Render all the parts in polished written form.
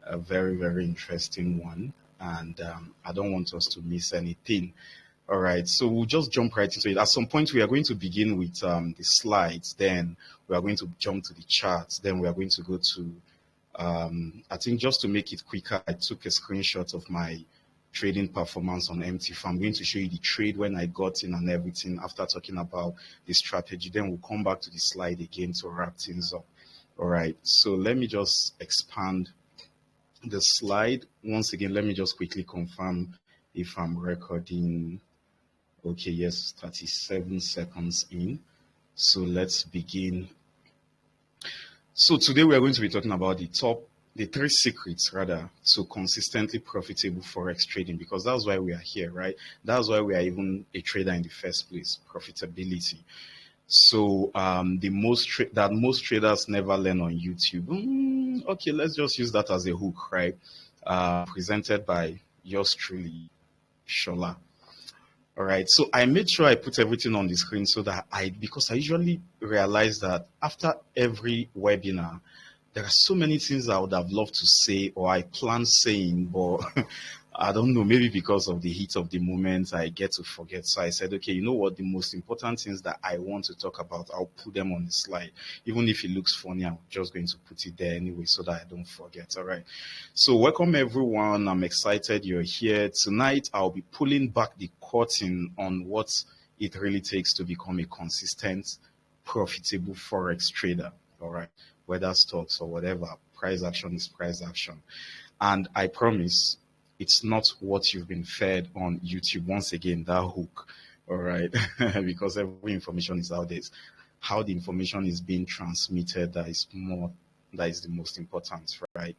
a very, very interesting one. And I don't want us to miss anything. All right, so we'll just jump right into it. At some point, we are going to begin with the slides. Then we are going to jump to the charts. Then we are going to go to, I think just to make it quicker, I took a screenshot of my trading performance on MT4. I'm going to show you the trade when I got in and everything after talking about the strategy. Then we'll come back to the slide again to wrap things up. All right, so let me just expand the slide. Once again, let me just quickly confirm if I'm recording. Okay, yes, 37 seconds in. So let's begin. So today we are going to be talking about the three secrets rather to consistently profitable Forex trading, because that's why we are here, right? That's why we are even a trader in the first place, profitability. So that most traders never learn on YouTube. Okay, let's just use that as a hook, right? Presented by yours truly, Shola. All right, so I made sure I put everything on the screen so that because I usually realize that after every webinar, there are so many things I would have loved to say or I plan saying, but I don't know, maybe because of the heat of the moment, I get to forget. So I said, okay, you know what, the most important things that I want to talk about, I'll put them on the slide. Even if it looks funny, I'm just going to put it there anyway so that I don't forget. All right. So welcome everyone. I'm excited you're here. Tonight, I'll be pulling back the curtain on what it really takes to become a consistent, profitable Forex trader. All right. Whether stocks or whatever, price action is price action. And I promise, it's not what you've been fed on YouTube. Once again, that hook, all right? Because every information is out there. How the information is being transmitted that is the most important, right?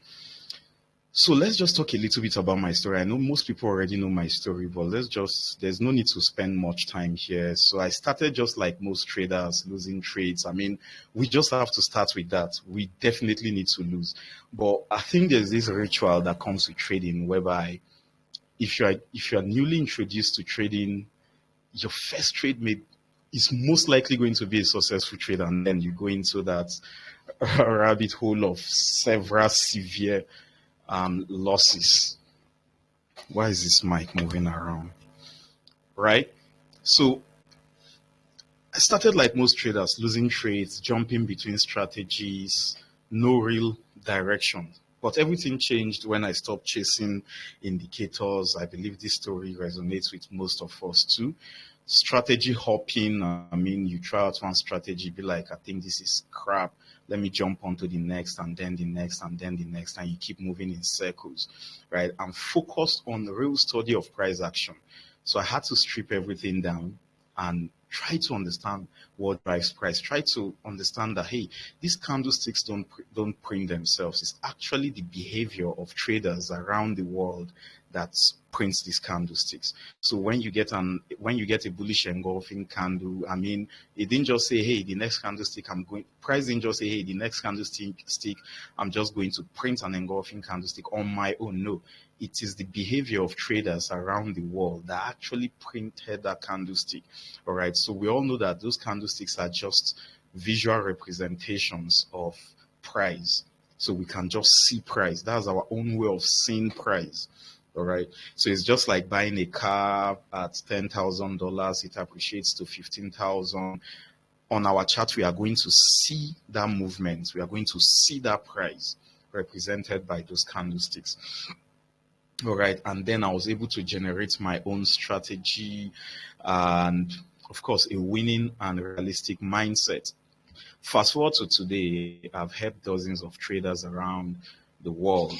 So let's just talk a little bit about my story. I know most people already know my story, but there's no need to spend much time here. So I started just like most traders, losing trades. I mean, we just have to start with that. We definitely need to lose. But I think there's this ritual that comes with trading whereby if you're newly introduced to trading, your first trade is most likely going to be a successful trade, and then you go into that rabbit hole of several severe losses. Why is this mic moving around? Right? So I started like most traders, losing trades, jumping between strategies, no real direction. But everything changed when I stopped chasing indicators. I believe this story resonates with most of us too. Strategy hopping, I mean, you try out one strategy, be like, I think this is crap. Let me jump onto the next and then the next and then the next, and you keep moving in circles, right? I'm focused on the real study of price action. So I had to strip everything down and try to understand what drives price. Try to understand that, hey, these candlesticks don't print themselves. It's actually the behavior of traders around the world that prints these candlesticks. So when you get a bullish engulfing candle, I mean, it didn't just say, hey, the next candlestick price didn't just say, hey, the next candlestick, I'm just going to print an engulfing candlestick on my own. No, it is the behavior of traders around the world that actually printed that candlestick. All right. So we all know that those candlesticks are just visual representations of price. So we can just see price. That's our own way of seeing price. All right. So it's just like buying a car at $10,000. It appreciates to 15,000. On our chart, we are going to see that movement. We are going to see that price represented by those candlesticks. All right. And then I was able to generate my own strategy and, of course, a winning and realistic mindset. Fast forward to today, I've helped dozens of traders around the world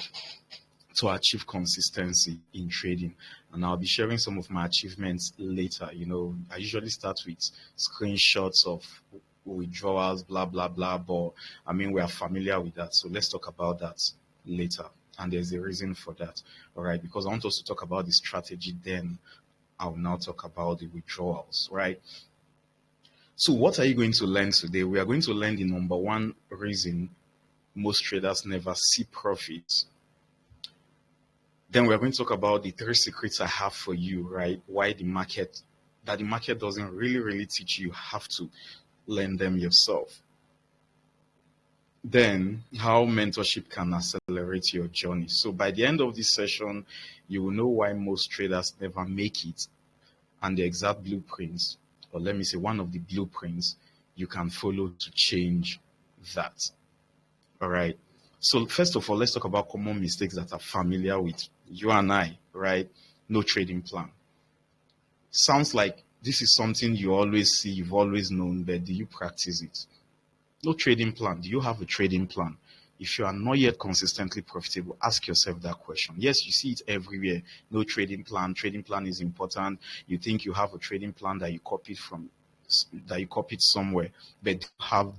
to achieve consistency in trading. And I'll be sharing some of my achievements later. You know, I usually start with screenshots of withdrawals, blah, blah, blah. But I mean, we are familiar with that. So let's talk about that later. And there's a reason for that. All right. Because I want us to talk about the strategy. Then I'll now talk about the withdrawals, right? So what are you going to learn today? We are going to learn the number one reason most traders never see profits. Then we're going to talk about the three secrets I have for you, right? Why the market doesn't really teach you. You have to learn them yourself. Then how mentorship can accelerate your journey. So by the end of this session, you will know why most traders never make it, and the exact blueprints, or let me say one of the blueprints you can follow to change that. All right. So first of all, let's talk about common mistakes that are familiar with you and I, right? No trading plan. Sounds like this is something you always see, you've always known, but do you practice it? No trading plan. Do you have a trading plan? If you are not yet consistently profitable, ask yourself that question. Yes, you see it everywhere. No trading plan. Trading plan is important. You think you have a trading plan that you copied somewhere, but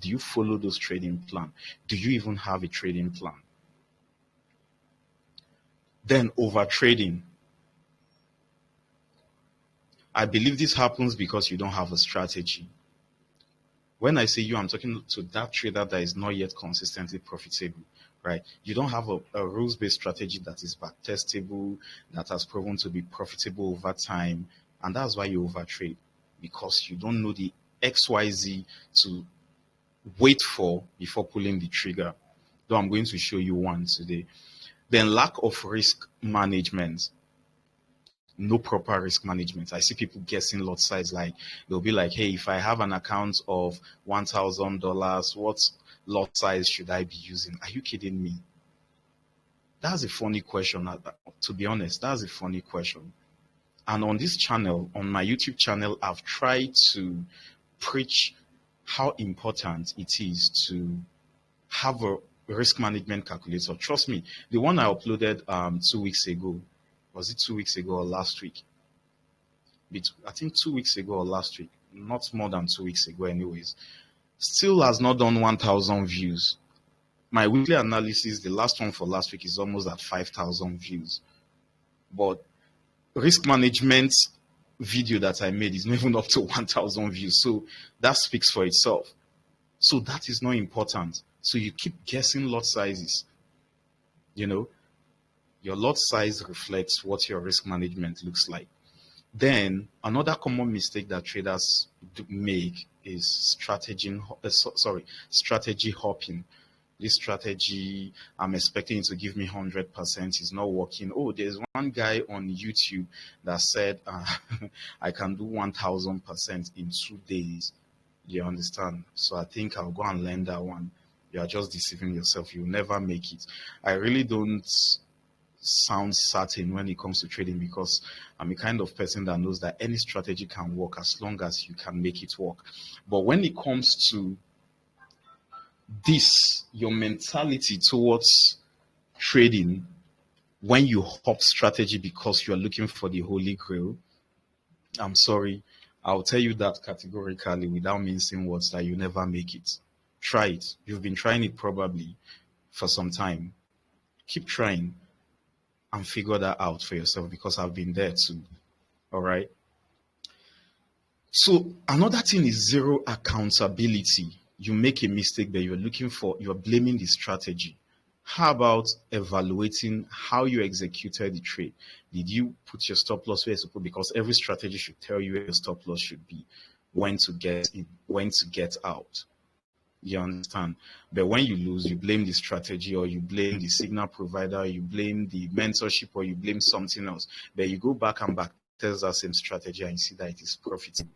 do you follow those trading plan? Do you even have a trading plan? Then over trading. I believe this happens because you don't have a strategy. When I say you, I'm talking to that trader that is not yet consistently profitable, right? You don't have a rules-based strategy that is back-testable, that has proven to be profitable over time, and that's why you overtrade, because you don't know the XYZ to wait for before pulling the trigger. Though I'm going to show you one today. Then lack of risk management. No proper risk management. I see people guessing lot size, like they'll be like, hey, if I have an account of $1,000, what lot size should I be using? Are you kidding me? That's a funny question. To be honest, that's a funny question. And on this channel, on my YouTube channel, I've tried to preach how important it is to have a risk management calculator. Trust me, the one I uploaded 2 weeks ago, was it 2 weeks ago or last week? I think 2 weeks ago or last week, not more than 2 weeks ago anyways, still has not done 1,000 views. My weekly analysis, the last one for last week, is almost at 5,000 views. But risk management video that I made is not even up to 1,000 views. So that speaks for itself. So that is not important. So you keep guessing lot sizes. You know, your lot size reflects what your risk management looks like. Then another common mistake that traders make is strategy hopping. This strategy, I'm expecting it to give me 100%, is not working. Oh, there's one guy on YouTube that said I can do 1,000% in 2 days. You understand? So I think I'll go and learn that one. You are just deceiving yourself. You'll never make it. I really don't sound certain when it comes to trading, because I'm a kind of person that knows that any strategy can work as long as you can make it work. But when it comes to this, your mentality towards trading, when you hop strategy because you are looking for the holy grail, I'm sorry, I'll tell you that categorically without mincing words, that you never make it. Try it. You've been trying it probably for some time. Keep trying and figure that out for yourself, because I've been there too. All right. So another thing is zero accountability. You make a mistake that you're blaming the strategy. How about evaluating how you executed the trade? Did you put your stop loss where it's supposed? Because every strategy should tell you where your stop loss should be, when to get in, when to get out. You understand? But when you lose, you blame the strategy, or you blame the signal provider, or you blame the mentorship, or you blame something else. But you go back and back test that same strategy and you see that it is profitable.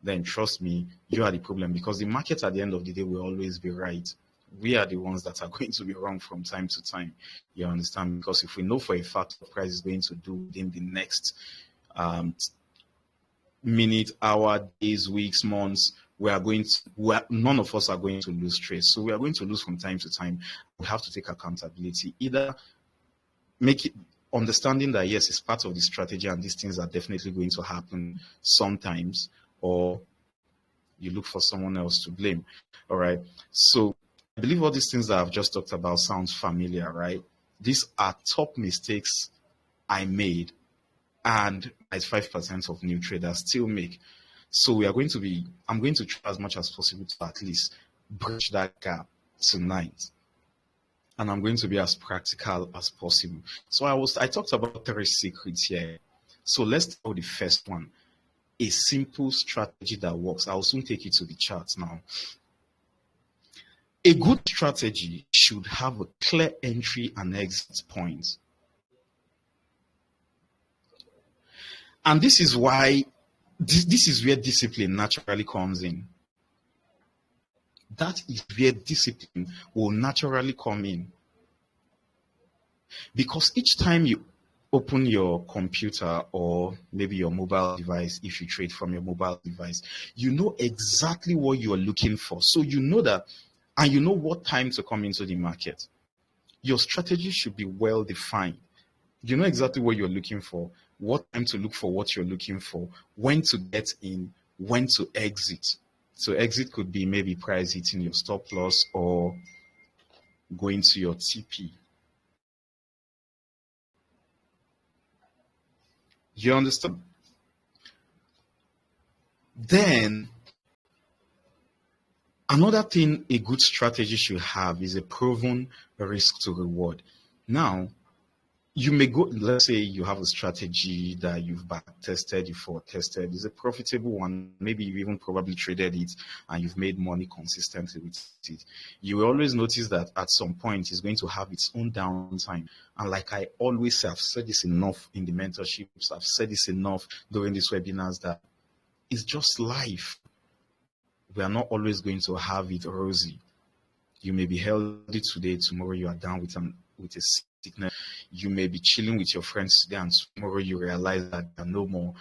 Then trust me, you are the problem, because the market at the end of the day will always be right. We are the ones that are going to be wrong from time to time. You understand? Because if we know for a fact what price is going to do within the next minute, hour, days, weeks, months, none of us are going to lose trade. So we are going to lose from time to time. We have to take accountability. Either make it understanding that yes, it's part of the strategy and these things are definitely going to happen sometimes, or you look for someone else to blame. All right. So I believe all these things that I've just talked about sounds familiar, right? These are top mistakes I made, and 95% of new traders still make. So I'm going to try as much as possible to at least bridge that gap tonight. And I'm going to be as practical as possible. So I talked about 3 secrets here. So let's start with the first one. A simple strategy that works. I'll soon take you to the charts now. A good strategy should have a clear entry and exit point. And this is why, this is where discipline naturally comes in. That is where discipline will naturally come in. Because each time you open your computer or maybe your mobile device, if you trade from your mobile device, you know exactly what you are looking for. So you know that, and you know what time to come into the market. Your strategy should be well defined. You know exactly what you're looking for, what time to look for what you're looking for, when to get in, when to exit. So exit could be maybe price hitting your stop loss or going to your TP. You understand? Then another thing a good strategy should have is a proven risk to reward. Now, you may go, let's say you have a strategy that you've back tested, you've forward tested, it's a profitable one. Maybe you even probably traded it and you've made money consistently with it. You will always notice that at some point it's going to have its own downtime. And like I always say, I've said this enough in the mentorships, I've said this enough during these webinars, that it's just life. We are not always going to have it rosy. You may be healthy today, tomorrow you are down with a sickness. You may be chilling with your friends today, and tomorrow you realize that they're no more.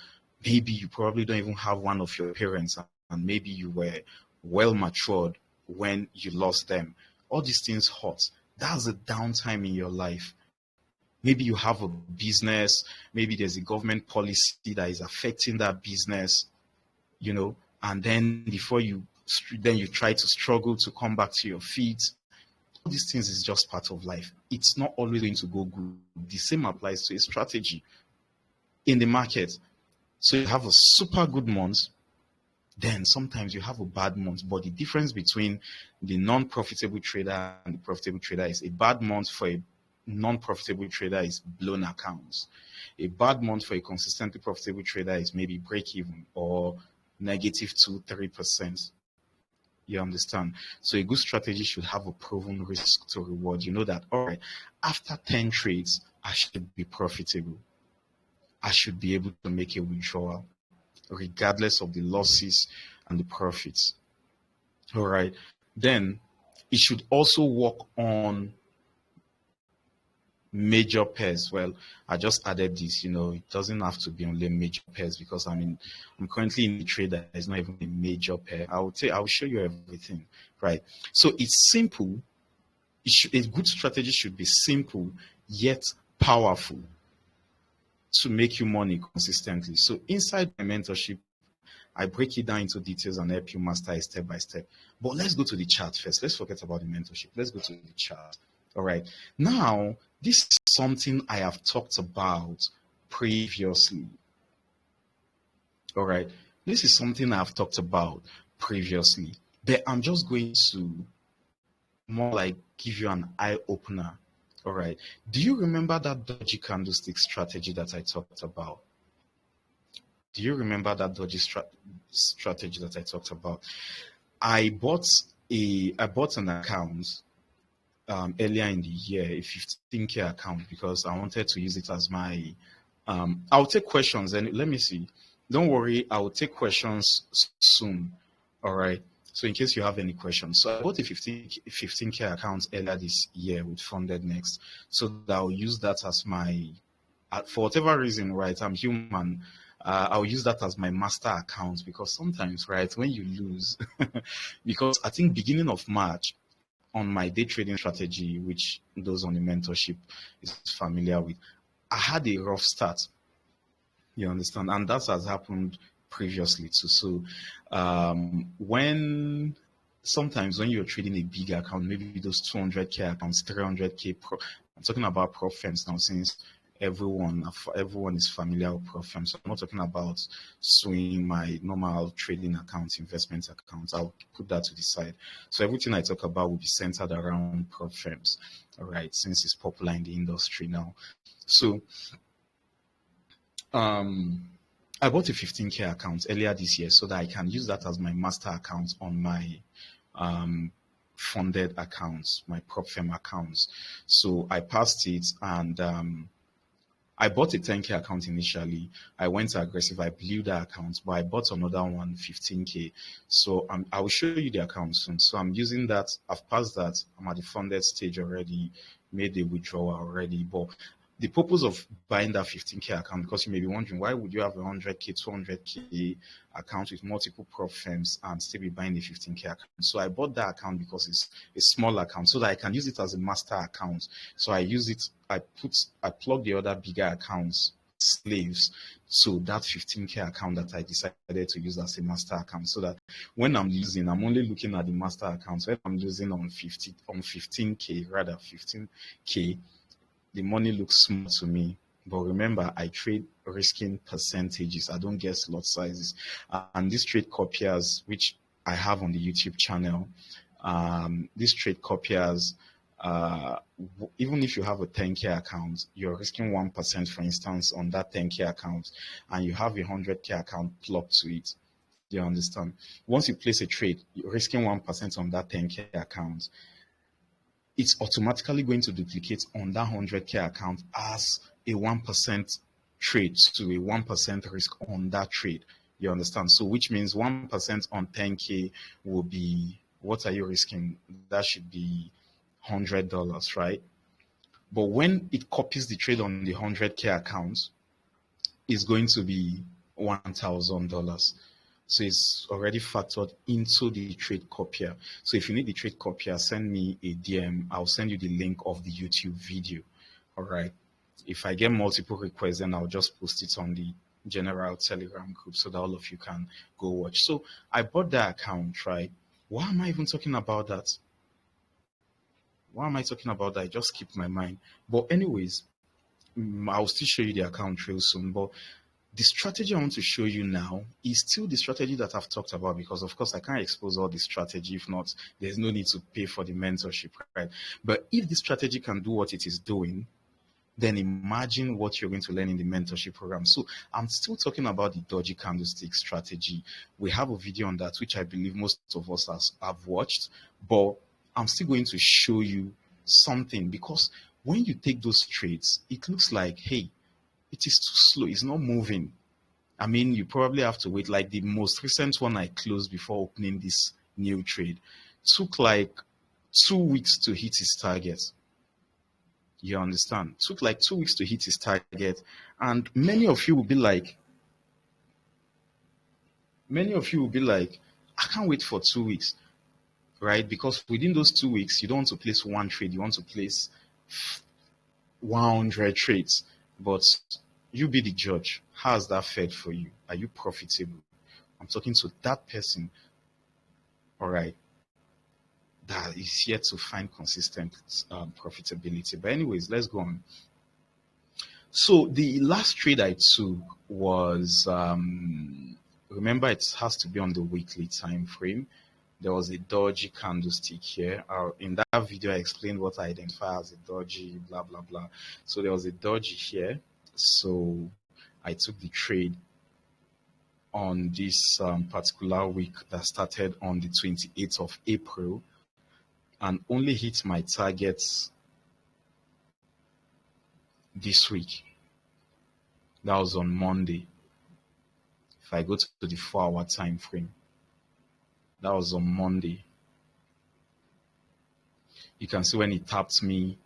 Maybe you probably don't even have one of your parents, and maybe you were well matured when you lost them. All these things hurt. That's a downtime in your life. Maybe you have a business, maybe there's a government policy that is affecting that business, and then you try to struggle to come back to your feet. All these things is just part of life. It's not always going to go good. The same applies to a strategy in the market. So you have a super good month, then sometimes you have a bad month. But the difference between the non-profitable trader and the profitable trader is a bad month for a non-profitable trader is blown accounts. A bad month for a consistently profitable trader is maybe break even or negative 2-3%. You understand? So a good strategy should have a proven risk to reward. You know that, all right, after 10 trades, I should be profitable. I should be able to make a withdrawal, regardless of the losses and the profits. All right. Then it should also work on major pairs. Well, I just added this, it doesn't have to be only major pairs, because I'm currently in a trade that is not even a major pair. I'll show you everything, right? So it's simple. A good strategy should be simple yet powerful to make you money consistently. So inside my mentorship, I break it down into details and help you master it step by step. But let's go to the chart first. Let's forget about the mentorship. Let's go to the chart. All right. Now, this is something I have talked about previously. All right. This is something I've talked about previously, but I'm just going to more like give you an eye opener. All right. Do you remember that dodgy candlestick strategy that I talked about? Do you remember that dodgy strategy that I talked about? I bought an account earlier in the year, a 15K account, because I wanted to use it as my I'll take questions, and let me see. Don't worry, I'll take questions soon. All right. So in case you have any questions. So I bought a 15K account earlier this year with Funded Next. So that I'll use that as my, for whatever reason, right, I'm human. I'll use that as my master account, because sometimes, right, when you lose, because I think beginning of March, on my day trading strategy, which those on the mentorship is familiar with, I had a rough start. You understand? And that has happened previously too. So sometimes when you're trading a big account, maybe those 200K accounts, 300K I'm talking about prop firms now, since everyone is familiar with prop firms. So I'm not talking about swing my normal trading accounts, investment accounts. I'll put that to the side. So everything I talk about will be centered around prop firms, all right, since it's popular in the industry now. So I bought a 15K account earlier this year so that I can use that as my master account on my funded accounts, my prop firm accounts. So I passed it, and I bought a 10K account initially. I went aggressive. I blew that account, but I bought another one, 15K. So I will show you the account soon. So I'm using that. I've passed that. I'm at the funded stage already, made a withdrawal already. But the purpose of buying that 15K account, because you may be wondering, why would you have a 100K, 200K account with multiple prop firms and still be buying the 15K account? So I bought that account because it's a small account so that I can use it as a master account. So I use it, I plug the other bigger accounts, slaves, so that 15K account that I decided to use as a master account, so that when I'm using, I'm only looking at the master accounts. When I'm using on 15K, rather 15K, the money looks small to me. But remember, I trade risking percentages. I don't get lot sizes. And these trade copiers, which I have on the YouTube channel, these trade copiers, even if you have a 10K account, you're risking 1%, for instance, on that 10K account, and you have a 100K account plugged to it. Do you understand? Once you place a trade, you're risking 1% on that 10K account. It's automatically going to duplicate on that 100K account as a 1% trade to a 1% risk on that trade. You understand? So which means 1% on 10K will be, what are you risking? That should be $100, right? But when it copies the trade on the 100K account, it's going to be $1,000. So it's already factored into the trade copier. So if you need the trade copier, send me a DM. I'll send you the link of the YouTube video. All right. If I get multiple requests, then I'll just post it on the general Telegram group so that all of you can go watch. So I bought that account, right? Why am I even talking about that? Why am I talking about that? I just skipped my mind. But anyways, I'll still show you the account real soon. But the strategy I want to show you now is still the strategy that I've talked about, because of course I can't expose all the strategy. If not, there's no need to pay for the mentorship, right? But if the strategy can do what it is doing, then imagine what you're going to learn in the mentorship program. So I'm still talking about the dodgy candlestick strategy. We have a video on that, which I believe most of us have watched, but I'm still going to show you something, because when you take those trades, it looks like, hey, it is too slow. It's not moving. I mean, you probably have to wait. Like the most recent one I closed before opening this new trade took like 2 weeks to hit his target. You understand? Took like 2 weeks to hit his target. And many of you will be like, I can't wait for 2 weeks, right? Because within those 2 weeks, you don't want to place one trade. You want to place 100 trades. But you be the judge. How has that fared for you? Are you profitable? I'm talking to that person, all right, that is yet to find consistent profitability. But anyways, let's go on. So the last trade I took was, remember, it has to be on the weekly time frame. There was a dodgy candlestick here. In that video, I explained what I identify as a dodgy, blah, blah, blah. So there was a dodgy here. So I took the trade on this particular week that started on the 28th of April and only hit my targets this week. That was on Monday. If I go to the 4-hour time frame, that was on Monday. You can see when it tapped me,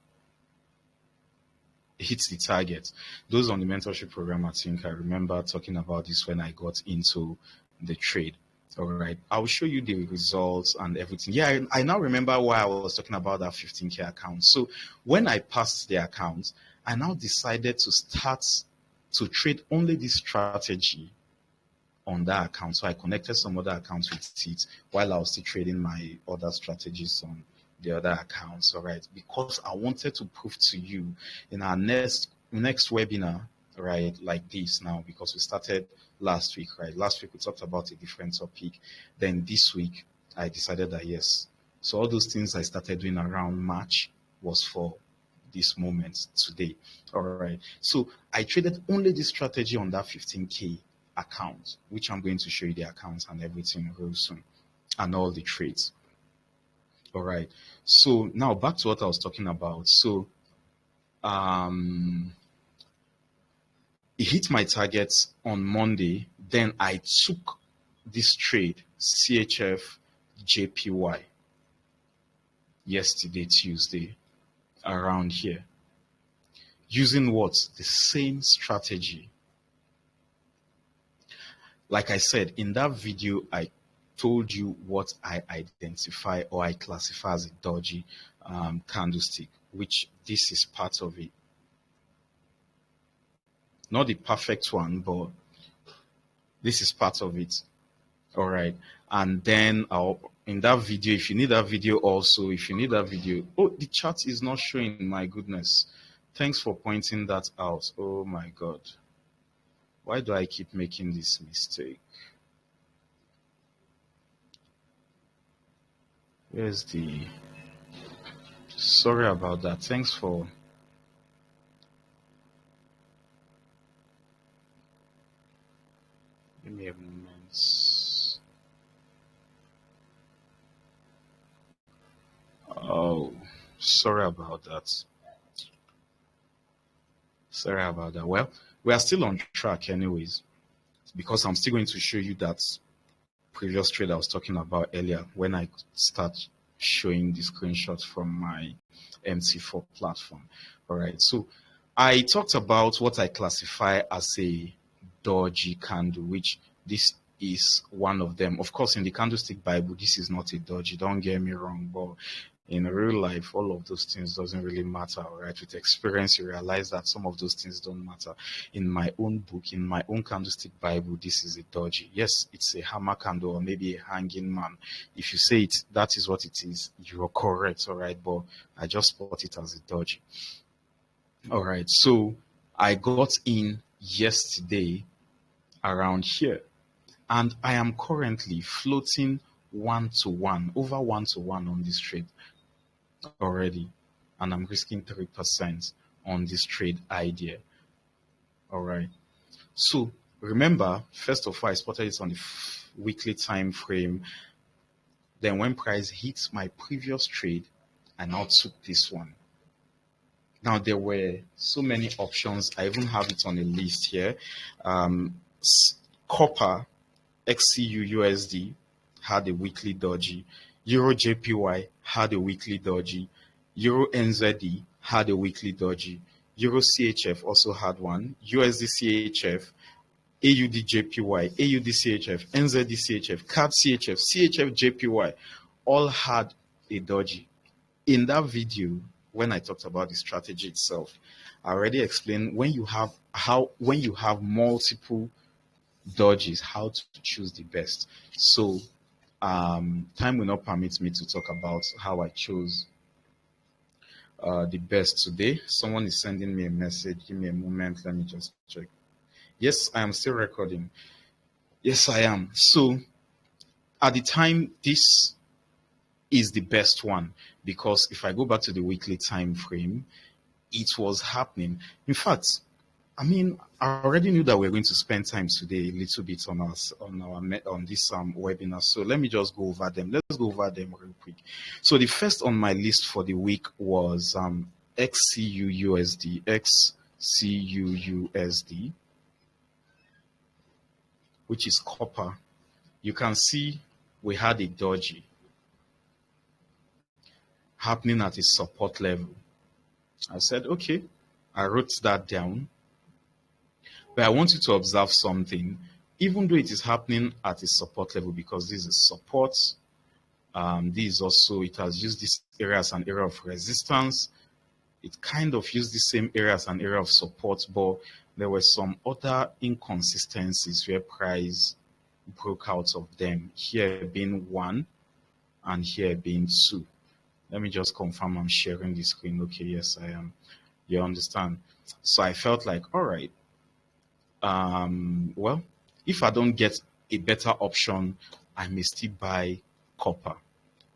it hits the target. Those on the mentorship program, I think I remember talking about this when I got into the trade. All right, I'll show you the results and everything. Yeah, I now remember why I was talking about that 15K account. So when I passed the account, I now decided to start to trade only this strategy on that account. So I connected some other accounts with it while I was still trading my other strategies on the other accounts. All right, because I wanted to prove to you in our next webinar, right, like this now, because we started last week, right? Last week we talked about a different topic. Then this week I decided that yes. So all those things I started doing around March was for this moment today. All right. So I traded only this strategy on that 15K account, which I'm going to show you the accounts and everything real soon, and all the trades. All right. So now back to what I was talking about. So it hit my targets on Monday. Then I took this trade, CHF JPY, yesterday, Tuesday, around here. Using what? The same strategy. Like I said, in that video, I told you what I identify or I classify as a dodgy candlestick, which this is part of it. Not the perfect one, but this is part of it. All right. And then in that video, if you need that video also, oh, the chart is not showing, my goodness. Thanks for pointing that out. Oh my God. Why do I keep making this mistake? Where's the... Sorry about that. Thanks for... Give me a moment. Oh, sorry about that. Sorry about that. Well, we are still on track anyways, because I'm still going to show you that previous trade I was talking about earlier when I start showing the screenshots from my MC4 platform. All right. So I talked about what I classify as a dodgy candle, which this is one of them. Of course, in the candlestick Bible, this is not a dodgy, don't get me wrong, but in real life, all of those things doesn't really matter, all right? With experience, you realize that some of those things don't matter. In my own book, in my own candlestick Bible, this is a dodgy. Yes, it's a hammer candle or maybe a hanging man. If you say it, that is what it is, you're correct, all right? But I just spot it as a dodgy. All right, so I got in yesterday around here, and I am currently floating 1-to-1, over 1-to-1 on this trade already, and I'm risking 3% on this trade idea. All right, so remember, first of all, I spotted it on the weekly time frame. Then when price hits my previous trade, I now took this one. Now there were so many options. I even have it on a list here. Copper XCU USD had a weekly dodgy. Euro JPY had a weekly dodgy. Euro NZD had a weekly dodgy. Euro CHF also had one. USD CHF, AUD JPY, AUD CHF, NZD CHF, CAD CHF, CHF JPY all had a dodgy. In that video, when I talked about the strategy itself, I already explained when you have multiple dodges, how to choose the best. So time will not permit me to talk about how I chose the best today. Someone is sending me a message. Give me a moment. Let me just check. Yes, I am still recording. Yes, I am. So at the time, this is the best one, because if I go back to the weekly time frame, it was happening. In fact, I mean, I already knew that we're going to spend time today a little bit on this webinar. So let me just go over them. Let's go over them real quick. So the first on my list for the week was XCU USD, which is copper. You can see we had a dodgy happening at a support level. I said, okay, I wrote that down. But I want you to observe something, even though it is happening at a support level, because this is support. This is also, it has used this area as an area of resistance. It kind of used the same area as an area of support, but there were some other inconsistencies where price broke out of them. Here being 1 and here being 2. Let me just confirm I'm sharing the screen. Okay, yes, I am. You understand? So I felt like, all right, well, if I don't get a better option, I may still buy copper.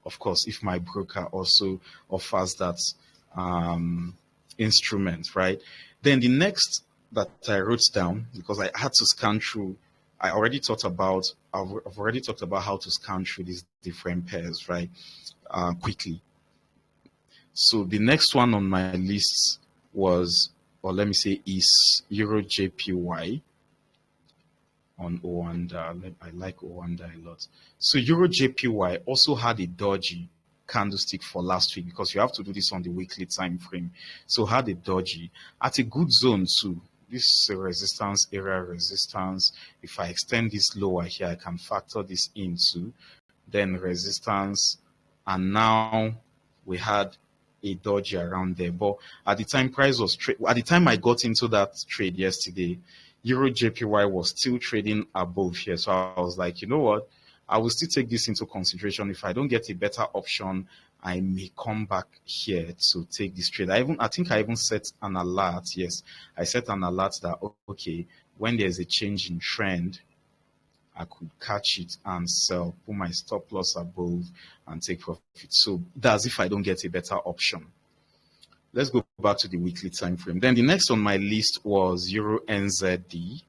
Of course, if my broker also offers that instrument, right? Then the next that I wrote down, because I had to scan through I've already talked about how to scan through these different pairs, right? Quickly. So the next one on my list was, or let me say, is Euro JPY on Owanda. I like Owanda a lot. So Euro JPY also had a dodgy candlestick for last week, because you have to do this on the weekly time frame. So had a dodgy at a good zone too. This resistance area resistance. If I extend this lower here, I can factor this into then resistance, and now we had a dodgy around there. But at the time price was at the time I got into that trade yesterday, Euro JPY was still trading above here. So I was like, you know what? I will still take this into consideration. If I don't get a better option, I may come back here to take this trade. I think I even set an alert. Yes, I set an alert that, okay, when there's a change in trend, I could catch it and sell, put my stop loss above and take profit. So that's if I don't get a better option. Let's go back to the weekly time frame. Then the next on my list was Euro NZD.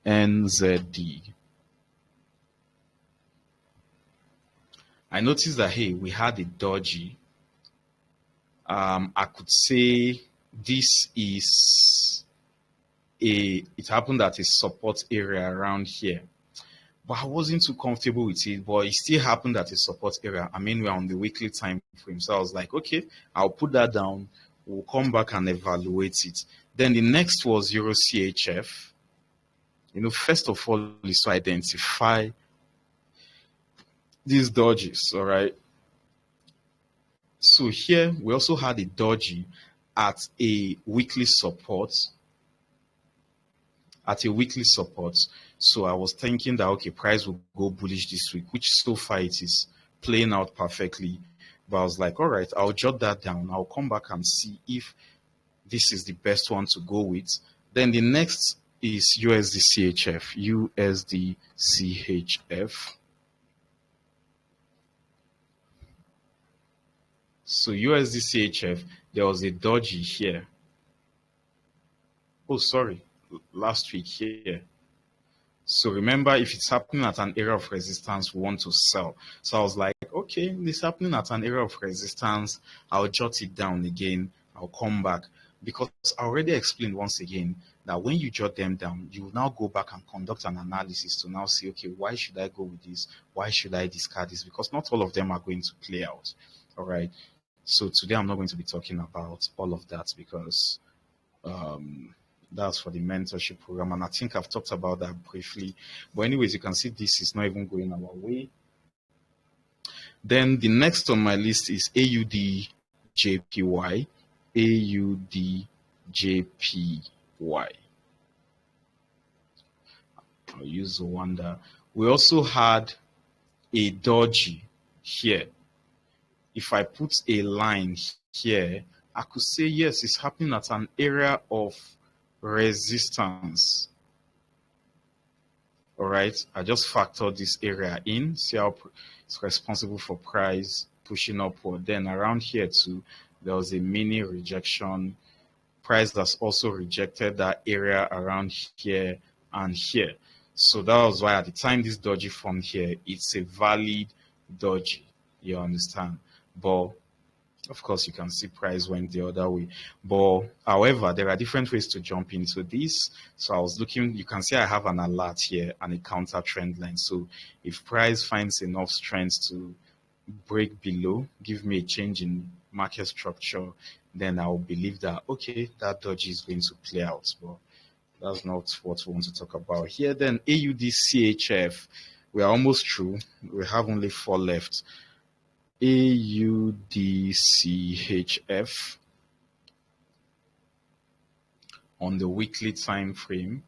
NZD. I noticed that, hey, we had a dodgy. I could say this is it happened at a support area around here, but I wasn't too comfortable with it. But it still happened at a support area. I mean, we're on the weekly time frame, so I was like, okay, I'll put that down. We'll come back and evaluate it. Then the next was Euro CHF. You know, first of all is to identify these dodges. All right. So here we also had a dodgy at a weekly support. So I was thinking that, okay, price will go bullish this week, which so far it is playing out perfectly. But I was like, all right, I'll jot that down. I'll come back and see if this is the best one to go with. Then the next is USD CHF. USD CHF. So USD CHF, there was a dodgy here. Oh, sorry, last week here. So remember, if it's happening at an area of resistance, we want to sell. So I was like, okay, this happening at an area of resistance, I'll jot it down again. I'll come back, because I already explained once again that when you jot them down, you will now go back and conduct an analysis to now see, okay, why should I go with this? Why should I discard this? Because not all of them are going to play out. All right. So today I'm not going to be talking about all of that, because that's for the mentorship program, and I think I've talked about that briefly. But anyways, you can see this is not even going our way. Then the next on my list is AUD JPY. AUD JPY. I'll use the wonder. We also had a dodgy here. If I put a line here, I could say, yes, it's happening at an area of resistance. All right, I just factored this area in, see how it's responsible for price pushing upward. Then around here too, there was a mini rejection. Price that's also rejected that area around here and here. So that was why at the time this dodgy formed here, it's a valid dodgy. You understand? But of course, you can see price went the other way. But however, there are different ways to jump into this. So I was looking, you can see I have an alert here and a counter trend line. So if price finds enough strength to break below, give me a change in market structure, then I'll believe that, okay, that dodgy is going to play out. But that's not what we want to talk about here. Then AUD CHF, we are almost through. We have only 4 left. AUDCHF on the weekly time frame,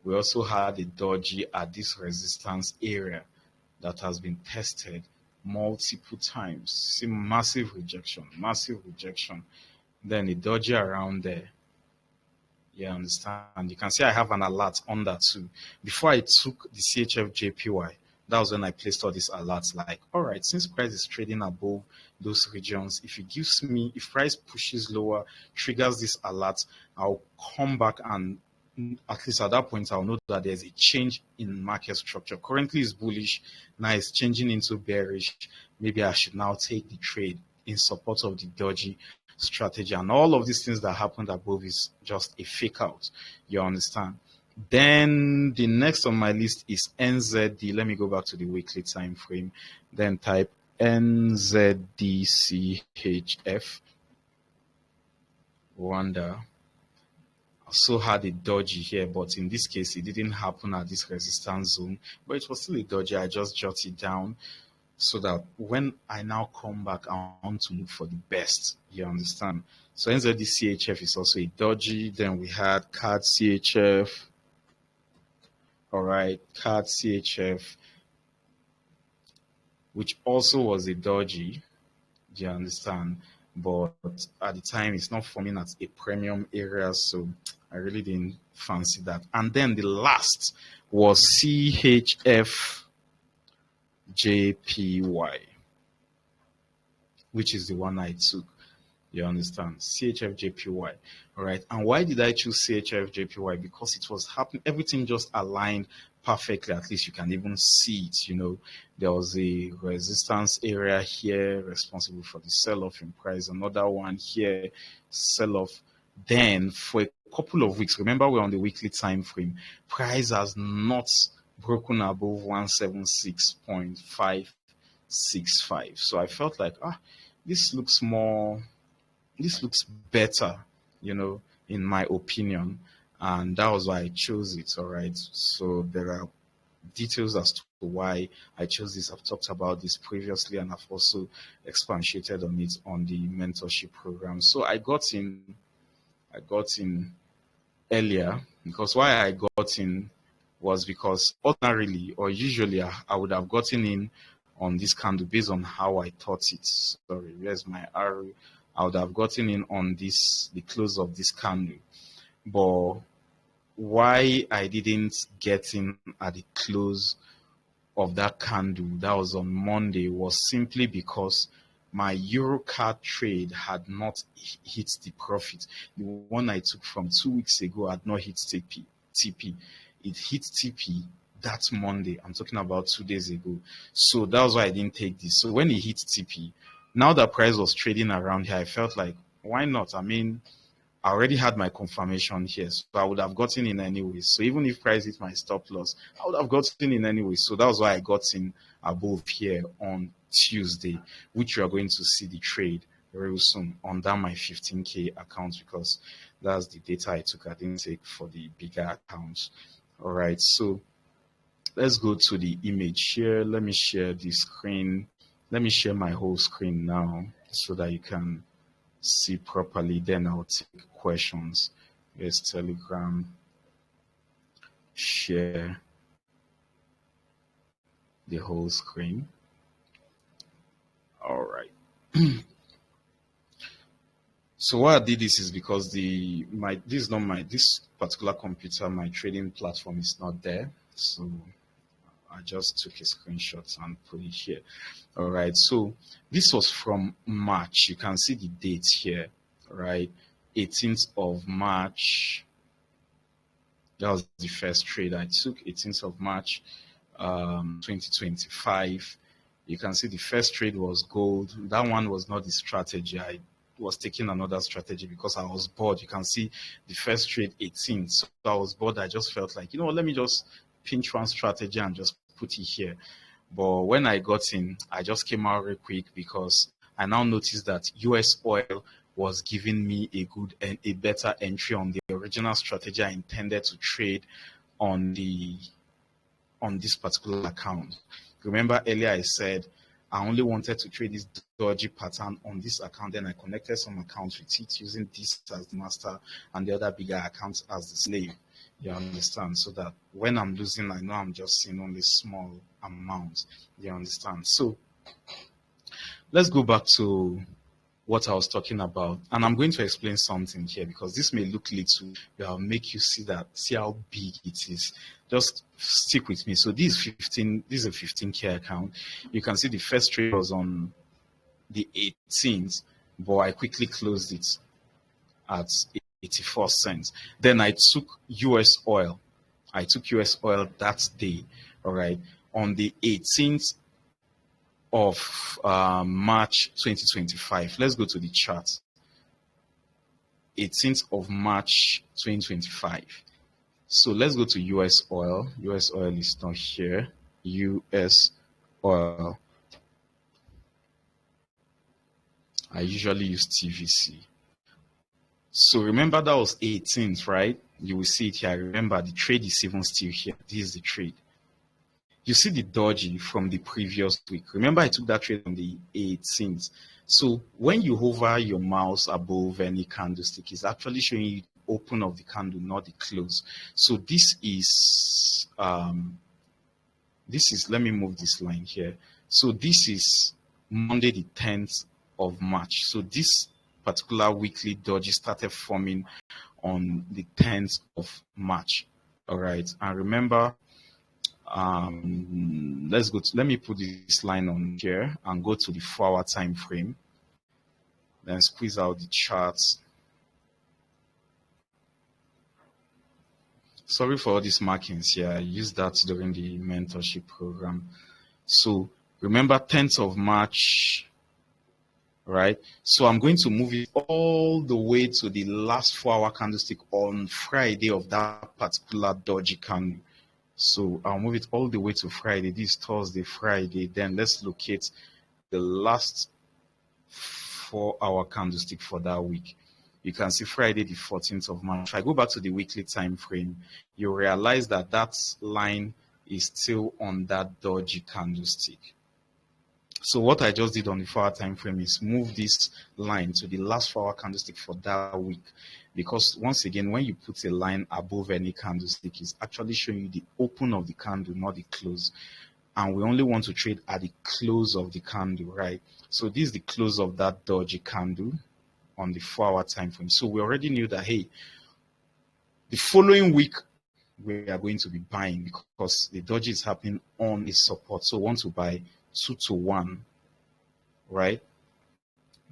we also had a dodgy at this resistance area that has been tested multiple times. See, massive rejection. Then a dodgy around there. You understand? You can see I have an alert on that too. Before I took the CHF JPY, that was when I placed all these alerts, like, all right, since price is trading above those regions, if price pushes lower, triggers this alert, I'll come back and at least at that point, I'll know that there's a change in market structure. Currently it's bullish, now it's changing into bearish. Maybe I should now take the trade in support of the dodgy strategy. And all of these things that happened above is just a fake out. You understand? Then the next on my list is NZD. Let me go back to the weekly time frame. Then type NZDCHF. Wonder. Also had a dodgy here, but in this case it didn't happen at this resistance zone, but it was still a dodgy. I just jot it down so that when I now come back, I want to look for the best. You understand? So NZDCHF is also a dodgy. Then we had CAD CHF. All right, CAD CHF, which also was a dodgy. Do you understand? But at the time, it's not forming at a premium area, so I really didn't fancy that. And then the last was CHF JPY, which is the one I took. You understand? CHF JPY. All right. And why did I choose CHF JPY? Because it was happening, everything just aligned perfectly. At least you can even see it. You know, there was a resistance area here responsible for the sell-off in price, another one here, sell-off. Then for a couple of weeks, remember we're on the weekly time frame, price has not broken above 176.565. So I felt like, this looks better, you know, in my opinion. And that was why I chose it. All right. So there are details as to why I chose this. I've talked about this previously, and I've also expatiated on it on the mentorship program. So I got in earlier, because why I got in was because ordinarily or usually I would have gotten in on this candle based on how I thought it. Sorry, where's my arrow? I would have gotten in on this, the close of this candle. But why I didn't get in at the close of that candle, that was on Monday, was simply because my Eurocard trade had not hit the profit. The one I took from 2 weeks ago had not hit TP. It hit TP that Monday. I'm talking about 2 days ago. So that was why I didn't take this. So when it hit TP, now that price was trading around here, I felt like, why not? I mean, I already had my confirmation here, so I would have gotten in anyway. So even if price hit my stop loss, I would have gotten in anyway. So that was why I got in above here on Tuesday, which you are going to see the trade very soon under my 15K account, because that's the data I took. I didn't take for the bigger accounts. All right, so let's go to the image here. Let me share the screen. Let me share my whole screen now so that you can see properly. Then I'll take questions. Here's Telegram. Share the whole screen. All right. So why I did this is because this particular computer, my trading platform is not there. So I just took a screenshot and put it here. All right. So this was from March. You can see the date here, right? 18th of March. That was the first trade I took, 18th of March, 2025. You can see the first trade was gold. That one was not the strategy. I was taking another strategy because I was bored. You can see the first trade 18th. So I was bored. I just felt like, let me just pinch one strategy and just put it here. But when I got in, I just came out real quick because I now noticed that US oil was giving me a better entry on the original strategy I intended to trade on this particular account. Remember earlier I said I only wanted to trade this dodgy pattern on this account. Then I connected some accounts with it using this as the master and the other bigger accounts as the slave. You understand? So that when I'm losing, I know I'm just seeing only small amounts. You understand? So let's go back to what I was talking about. And I'm going to explain something here because this may look little, but I'll make you see how big it is. Just stick with me. So this is a 15K account. You can see the first trade was on the 18th, but I quickly closed it at 84 cents. Then I took US oil. I took US oil that day, all right, on the 18th of March 2025. Let's go to the chart. 18th of March 2025. So let's go to US oil. US oil is not here. US oil. I usually use TVC. So remember that was 18th, right? You will see it here. Remember the trade is even still here. This is the trade. You see the doji from the previous week. Remember I took that trade on the 18th. So when you hover your mouse above any candlestick, it's actually showing you the open of the candle, not the close. So this is, let me move this line here. So this is Monday the 10th of March. So this particular weekly doji started forming on the 10th of March. All right. And remember, let me put this line on here and go to the 4-hour time frame. Then squeeze out the charts. Sorry for all these markings here. I used that during the mentorship program. So remember 10th of March, right? So I'm going to move it all the way to the last 4-hour candlestick on Friday of that particular doji candle. So I'll move it all the way to Friday. This is Thursday, Friday. Then let's locate the last 4-hour candlestick for that week. You can see Friday the 14th of March. If I go back to the weekly time frame, you realize that that line is still on that doji candlestick. So what I just did on the 4-hour time frame is move this line to the last 4-hour candlestick for that week. Because once again, when you put a line above any candlestick, it's actually showing you the open of the candle, not the close. And we only want to trade at the close of the candle, right? So this is the close of that doji candle on the 4-hour time frame. So we already knew that, hey, the following week, we are going to be buying because the doji is happening on its support. So we want to buy 2 to 1, right?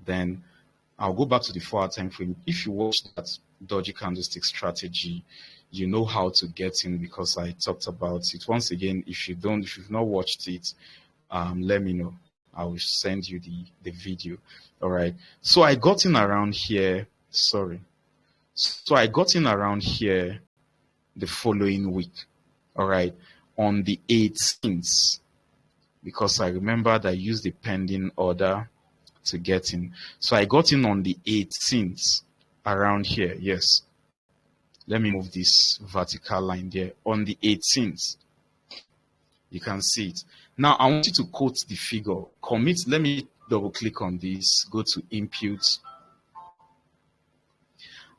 Then I'll go back to the 4-hour time frame. If you watch that doji candlestick strategy, you know how to get in because I talked about it. Once again, if you've not watched it, let me know. I will send you the video. All right. So I got in around here. Sorry. So I got in around here the following week. All right. On the 18th. Because I remembered I used the pending order to get in. So I got in on the 18th around here. Yes. Let me move this vertical line there. On the 18th, you can see it. Now, I want you to quote the figure. Commit, let me double click on this. Go to input.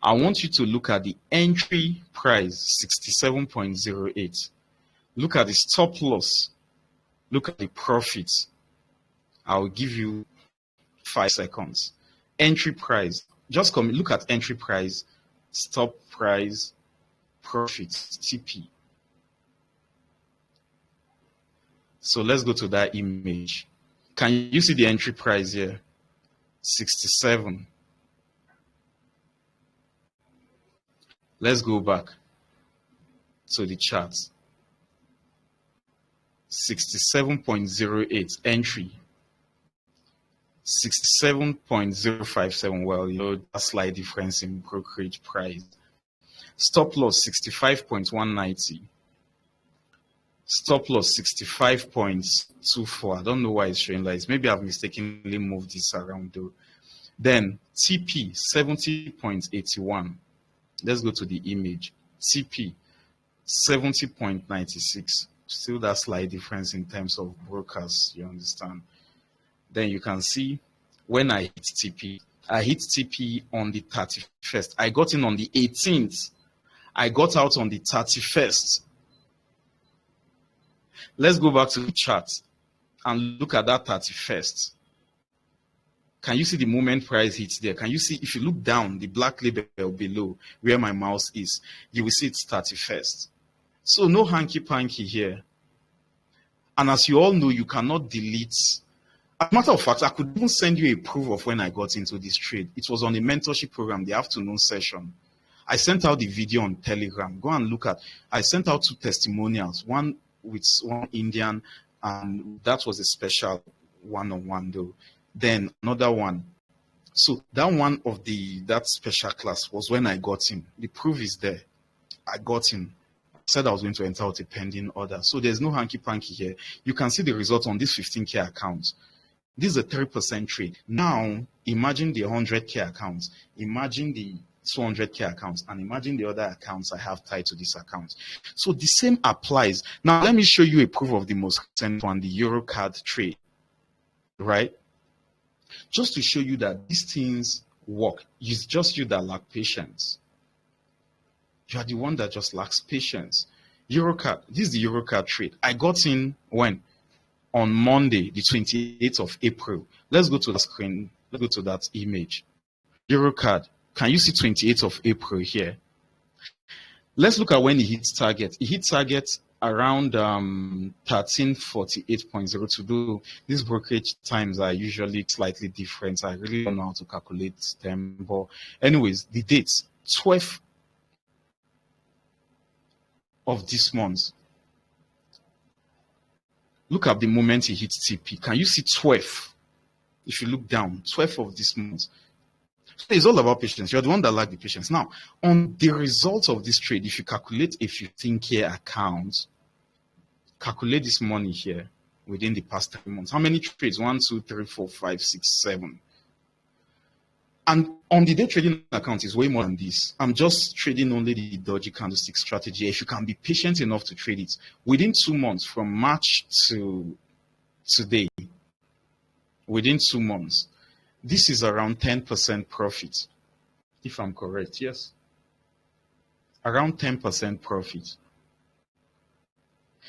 I want you to look at the entry price, 67.08. Look at the stop loss. Look at the profit. I'll give you 5 seconds. Entry price. Just come look at entry price, stop price, profit, TP. So let's go to that image. Can you see the entry price here? 67. Let's go back to the charts. 67.08 entry. 67.057. Well, you know, a slight difference in brokerage price. Stop loss 65.190. Stop loss 65.24. I don't know why it's showing like this. Maybe I've mistakenly moved this around though. Then TP 70.81. Let's go to the image. TP 70.96. Still that slight difference in terms of brokers, you understand? Then you can see when I hit TP, I hit TP on the 31st. I got in on the 18th. I got out on the 31st. Let's go back to the chart and look at that 31st. Can you see the moment price hits there? Can you see, if you look down, the black label below where my mouse is, you will see it's 31st. So no hanky-panky here. And as you all know, you cannot delete. As a matter of fact, I could even send you a proof of when I got into this trade. It was on the mentorship program, the afternoon session. I sent out the video on Telegram. Go and look at. I sent out 2 testimonials. One with one Indian, and that was a special one-on-one though. Then another one. So that one of that special class was when I got in. The proof is there. I got in. I said I was going to enter out a pending order. So there's no hanky-panky here. You can see the result on this 15K account. This is a 3% trade. Now, imagine the 100K accounts. Imagine the 200K accounts. And imagine the other accounts I have tied to this account. So the same applies. Now, let me show you a proof of the most recent one, the Euro card trade. Right? Just to show you that these things work. It's just you that lack patience. You are the one that just lacks patience. Eurocard. This is the Eurocard trade. I got in when? On Monday, the 28th of April. Let's go to the screen. Let's go to that image. Eurocard. Can you see 28th of April here? Let's look at when it hits target. It hit target around 1348.02. Though these brokerage times are usually slightly different. I really don't know how to calculate them. But anyways, the dates, 12th of this month. Look at the moment it hits TP. Can you see 12? If you look down, 12 of this month. So it's all about patience. You're the one that lack the patience. Now, on the results of this trade, if you calculate a 15K account, calculate this money here within the past 3 months. How many trades? 1, 2, 3, 4, 5, 6, 7. And on the day trading account is way more than this. I'm just trading only the dodgy candlestick strategy. If you can be patient enough to trade it within 2 months, from March to today, within 2 months, this is around 10% profit. If I'm correct, yes. Around 10% profit.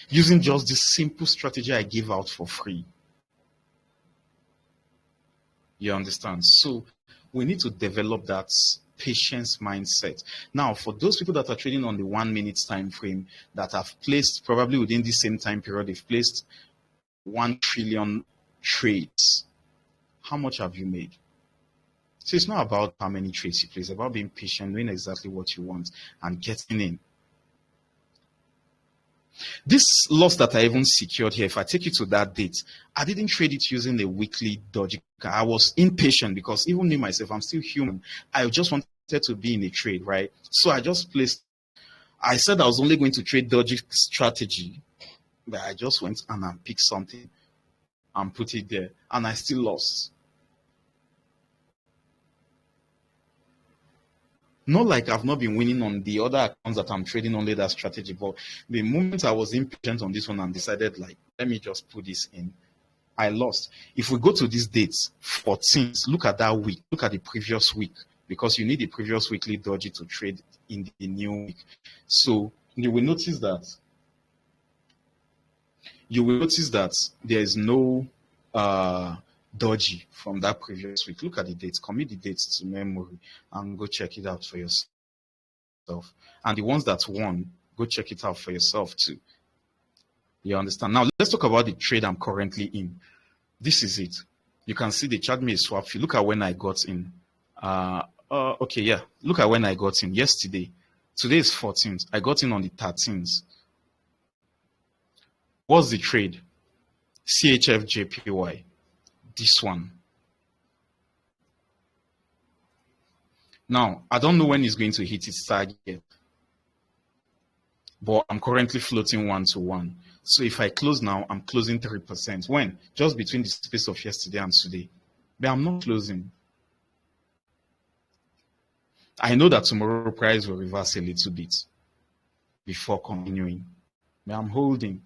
Using just this simple strategy I give out for free. You understand? So we need to develop that patience mindset. Now, for those people that are trading on the 1 minute time frame, that have placed probably within the same time period, they've placed 1 trillion trades. How much have you made? So it's not about how many trades you place, it's about being patient, knowing exactly what you want and getting in. This loss that I even secured here, if I take you to that date, I didn't trade it using a weekly dodgy. I was impatient because even me myself, I'm still human. I just wanted to be in a trade, right? So I just placed, I said I was only going to trade dodgy strategy, but I just went and I picked something and put it there, and I still lost. Not like I've not been winning on the other accounts that I'm trading only that strategy, but the moment I was impatient on this one and decided, like, let me just put this in, I lost. If we go to these dates, 14th, look at that week, look at the previous week, because you need the previous weekly dodgy to trade in the new week. So you will notice that there is no dodgy from that previous week. Look at the dates, commit the dates to memory and go check it out for yourself. And the ones that won, go check it out for yourself too. You understand? Now let's talk about the trade I'm currently in. This is it. You can see the chart me a swap fee. Look at when I got in. Okay, yeah. Look at when I got in yesterday. Today is 14th. I got in on the 13th. What's the trade? CHFJPY. This one. Now, I don't know when it's going to hit its target, but I'm currently floating 1-to-1. So if I close now, I'm closing 3%. When? Just between the space of yesterday and today. But I'm not closing. I know that tomorrow price will reverse a little bit before continuing. But I'm holding.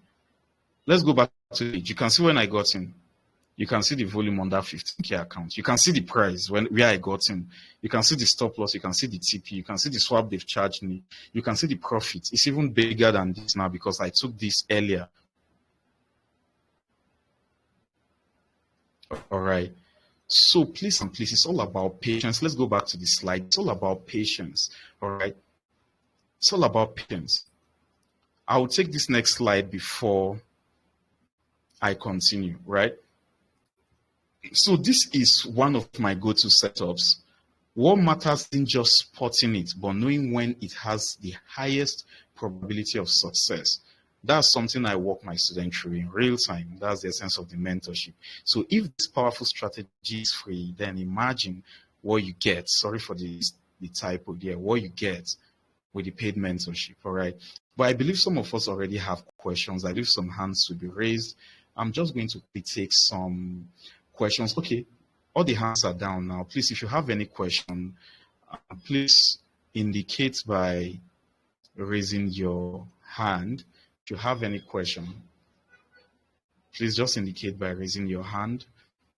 Let's go back to it. You can see when I got in. You can see the volume on that 15K account. You can see the price where I got in. You can see the stop loss. You can see the TP. You can see the swap they've charged me. You can see the profit. It's even bigger than this now because I took this earlier. All right. So please and please, it's all about patience. Let's go back to the slide. It's all about patience. All right. It's all about patience. I will take this next slide before I continue, right? So this is one of my go-to setups. What matters isn't just spotting it, but knowing when it has the highest probability of success. That's something I walk my students through in real time. That's the essence of the mentorship. So if this powerful strategy is free, then imagine what you get. Sorry for the typo there. What you get with the paid mentorship, all right? But I believe some of us already have questions. I believe some hands will be raised. I'm just going to take some questions. Okay, all the hands are down now. Please, if you have any question, please indicate by raising your hand. If you have any question, please just indicate by raising your hand.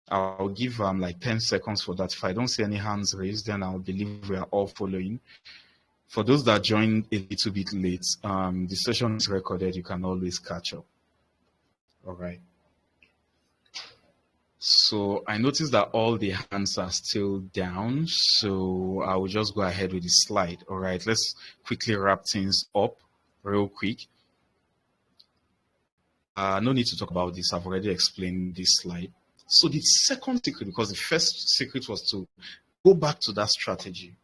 I'll give like 10 seconds for that. If I don't see any hands raised, then I'll believe we are all following. For those that joined a little bit late, the session is recorded. You can always catch up. All right. So I noticed that all the hands are still down. So I will just go ahead with the slide. All right. Let's quickly wrap things up real quick. No need to talk about this. I've already explained this slide. So the second secret, because the first secret was to go back to that strategy,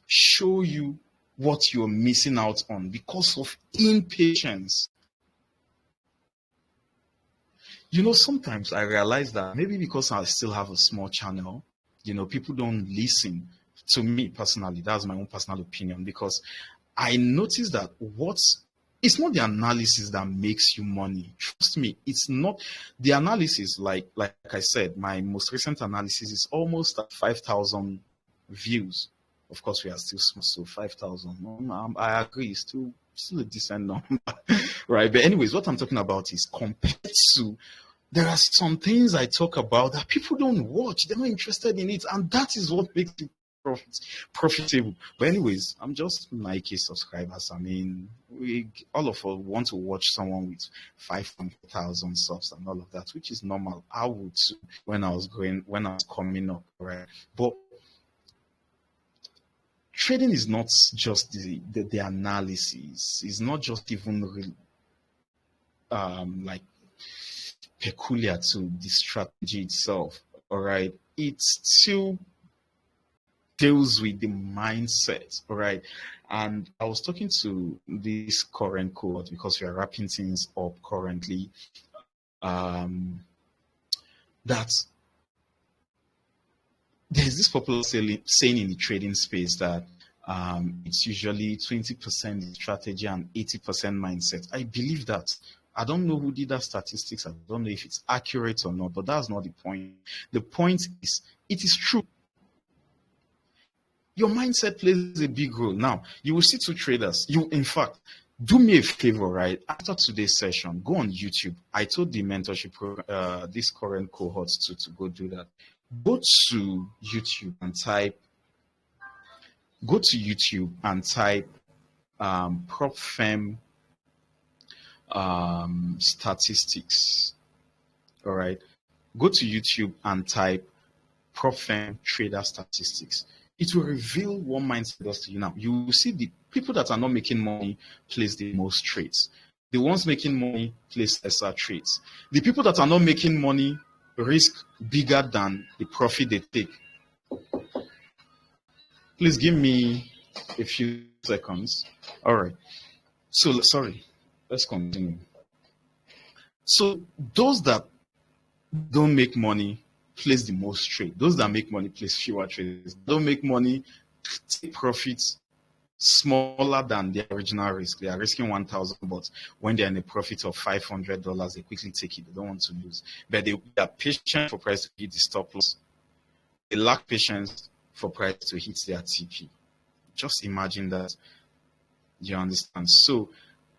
show you what you're missing out on because of impatience. You know, sometimes I realize that maybe because I still have a small channel, you know, people don't listen to me personally. That's my own personal opinion, because I notice that it's not the analysis that makes you money. Trust me, it's not the analysis. Like I said, my most recent analysis is almost at 5,000 views. Of course, we are still small, so 5,000. I agree, it's still a decent number, right? But anyways, what I'm talking about is compared to, there are some things I talk about that people don't watch. They're not interested in it, and that is what makes it profitable. But anyways, I'm just Nike subscribers. I mean, all of us want to watch someone with 500,000 subs and all of that, which is normal. I would too when I was coming up, right? But trading is not just the analysis. It's not just even like peculiar to the strategy itself. All right, it still deals with the mindset. All right, and I was talking to this current cohort because we are wrapping things up currently. That there's this popular saying in the trading space that it's usually 20% strategy and 80% mindset. I believe that. I don't know who did that statistics. I don't know if it's accurate or not, but that's not the point. The point is, it is true. Your mindset plays a big role. Now, you will see two traders. In fact, do me a favor, right? After today's session, go on YouTube. I told the mentorship, this current cohort to go do that. Go to YouTube and type prop firm statistics. All right. Go to YouTube and type prop firm trader statistics. It will reveal what mindset does to you now. You will see the people that are not making money place the most trades. The ones making money place lesser trades. The people that are not making money risk bigger than the profit they take. Please give me a few seconds. All right. So, sorry. Let's continue. So, those that don't make money place the most trade. Those that make money place fewer trades. Don't make money, take profits smaller than their original risk. They are risking 1,000, but when they're in a profit of $500, they quickly take it. They don't want to lose. But they are patient for price to hit the stop loss. They lack patience for price to hit their TP. Just imagine that. You understand? So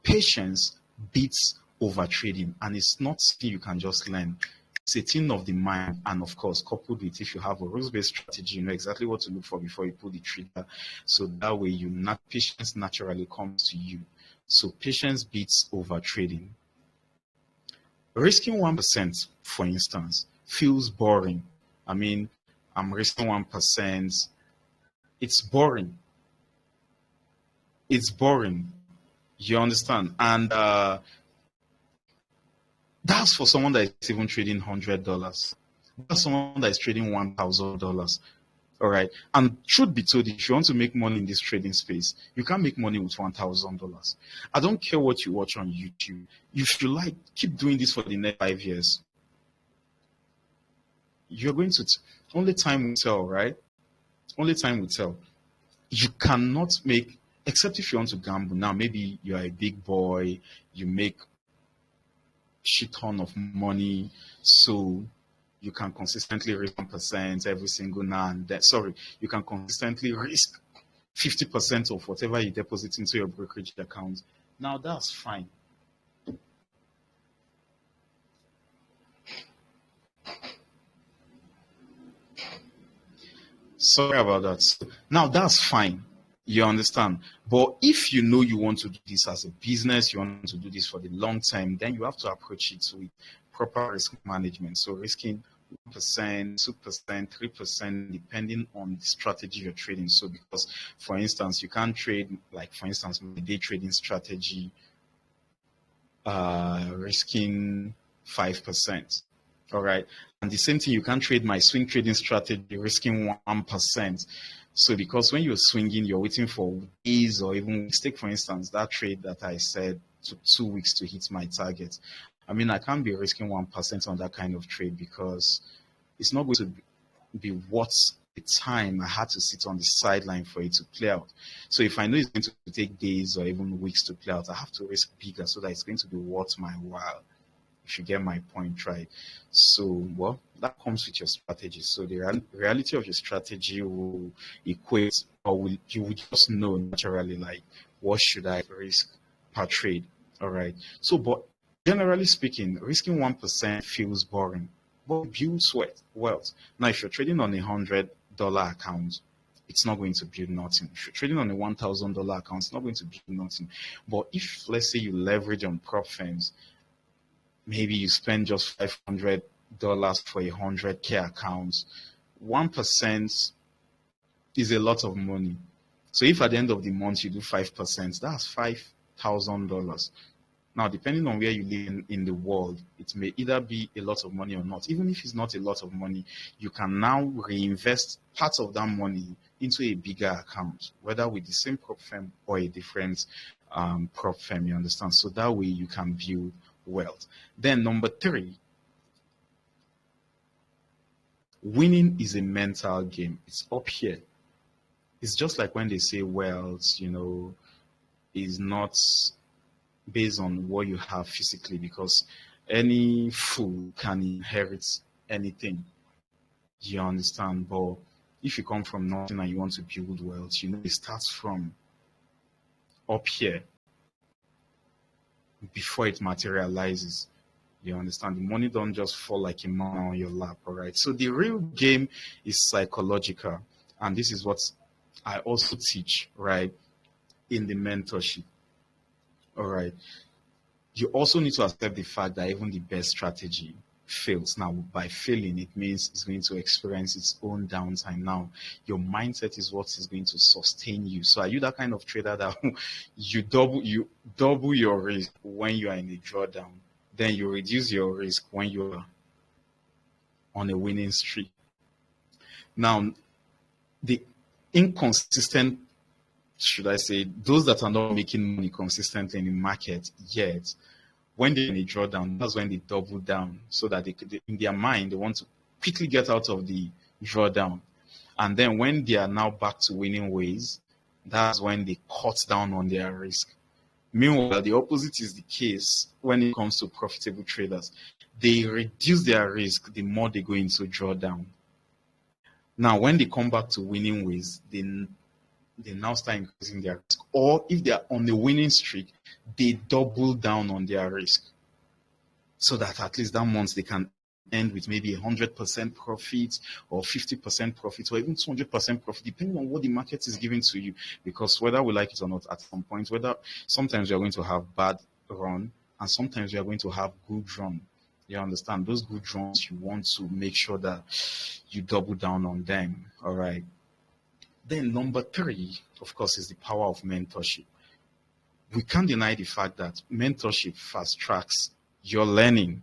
patience beats over trading, and it's not something you can just learn. It's a thing of the mind, and of course, coupled with, if you have a rules-based strategy, you know exactly what to look for before you pull the trigger. So that way, patience naturally comes to you. So patience beats over trading. Risking 1%, for instance, feels boring. I mean, I'm risking 1%. It's boring. It's boring. You understand? And that's for someone that is even trading $100. That's someone that is trading $1,000. All right. And truth be told, if you want to make money in this trading space, you can't make money with $1,000. I don't care what you watch on YouTube. If you like, keep doing this for the next 5 years. You're going to, only time will tell, right? Only time will tell. You cannot make, except if you want to gamble. Now, maybe you're a big boy, you make shit ton of money, so you can consistently risk 1% every single now and then. Sorry, you can consistently risk 50% of whatever you deposit into your brokerage account. Now that's fine. Sorry about that. Now that's fine. You understand? But if you know you want to do this as a business, you want to do this for the long term, then you have to approach it with proper risk management. So risking 1%, 2%, 3%, depending on the strategy you're trading. So because, for instance, you can't trade, like for instance, my day trading strategy, risking 5%. All right. And the same thing, you can't trade my swing trading strategy risking 1%. So because when you're swinging, you're waiting for days or even weeks. Take, for instance, that trade that I said took 2 weeks to hit my target. I mean, I can't be risking 1% on that kind of trade because it's not going to be worth the time I had to sit on the sideline for it to play out. So if I know it's going to take days or even weeks to play out, I have to risk bigger so that it's going to be worth my while. If you get my point, right? So, well, that comes with your strategy. So the reality of your strategy will equate, or you will just know naturally, like, what should I risk per trade? All right. So, but generally speaking, risking 1% feels boring, but it builds wealth. Now, if you're trading on $100 account, it's not going to build nothing. If you're trading on a $1,000 account, it's not going to build nothing. But if, let's say, you leverage on prop firms, maybe you spend just $500 for a 100K account, 1% is a lot of money. So if at the end of the month you do 5%, that's $5,000. Now, depending on where you live in the world, it may either be a lot of money or not. Even if it's not a lot of money, you can now reinvest part of that money into a bigger account, whether with the same prop firm or a different prop firm, you understand? So that way you can build wealth. Then number 3, winning is a mental game. It's up here. It's just like when they say wealth, is not based on what you have physically, because any fool can inherit anything. You understand? But if you come from nothing and you want to build wealth, it starts from up here before it materializes. You understand? The money don't just fall like a man on your lap, all right? So the real game is psychological. And this is what I also teach, right, in the mentorship. All right. You also need to accept the fact that even the best strategy fails. Now, by failing, it means it's going to experience its own downtime. Now, your mindset is what is going to sustain you. So are you that kind of trader that you double your risk when you are in a drawdown, then you reduce your risk when you are on a winning streak? Now, the inconsistent, should I say, those that are not making money consistently in the market yet, when they're in a drawdown, that's when they double down, so that they in their mind, they want to quickly get out of the drawdown. And then when they are now back to winning ways, that's when they cut down on their risk. Meanwhile, the opposite is the case when it comes to profitable traders. They reduce their risk the more they go into drawdown. Now, when they come back to winning ways, they now start increasing their risk. Or if they are on a winning streak, they double down on their risk, so that at least that month they can end with maybe 100% profit or 50% profit or even 200% profit, depending on what the market is giving to you. Because whether we like it or not, at some point, sometimes we are going to have bad run and sometimes we are going to have good run. You understand? Those good runs, you want to make sure that you double down on them. All right. Then number 3, of course, is the power of mentorship. We can't deny the fact that mentorship fast tracks your learning.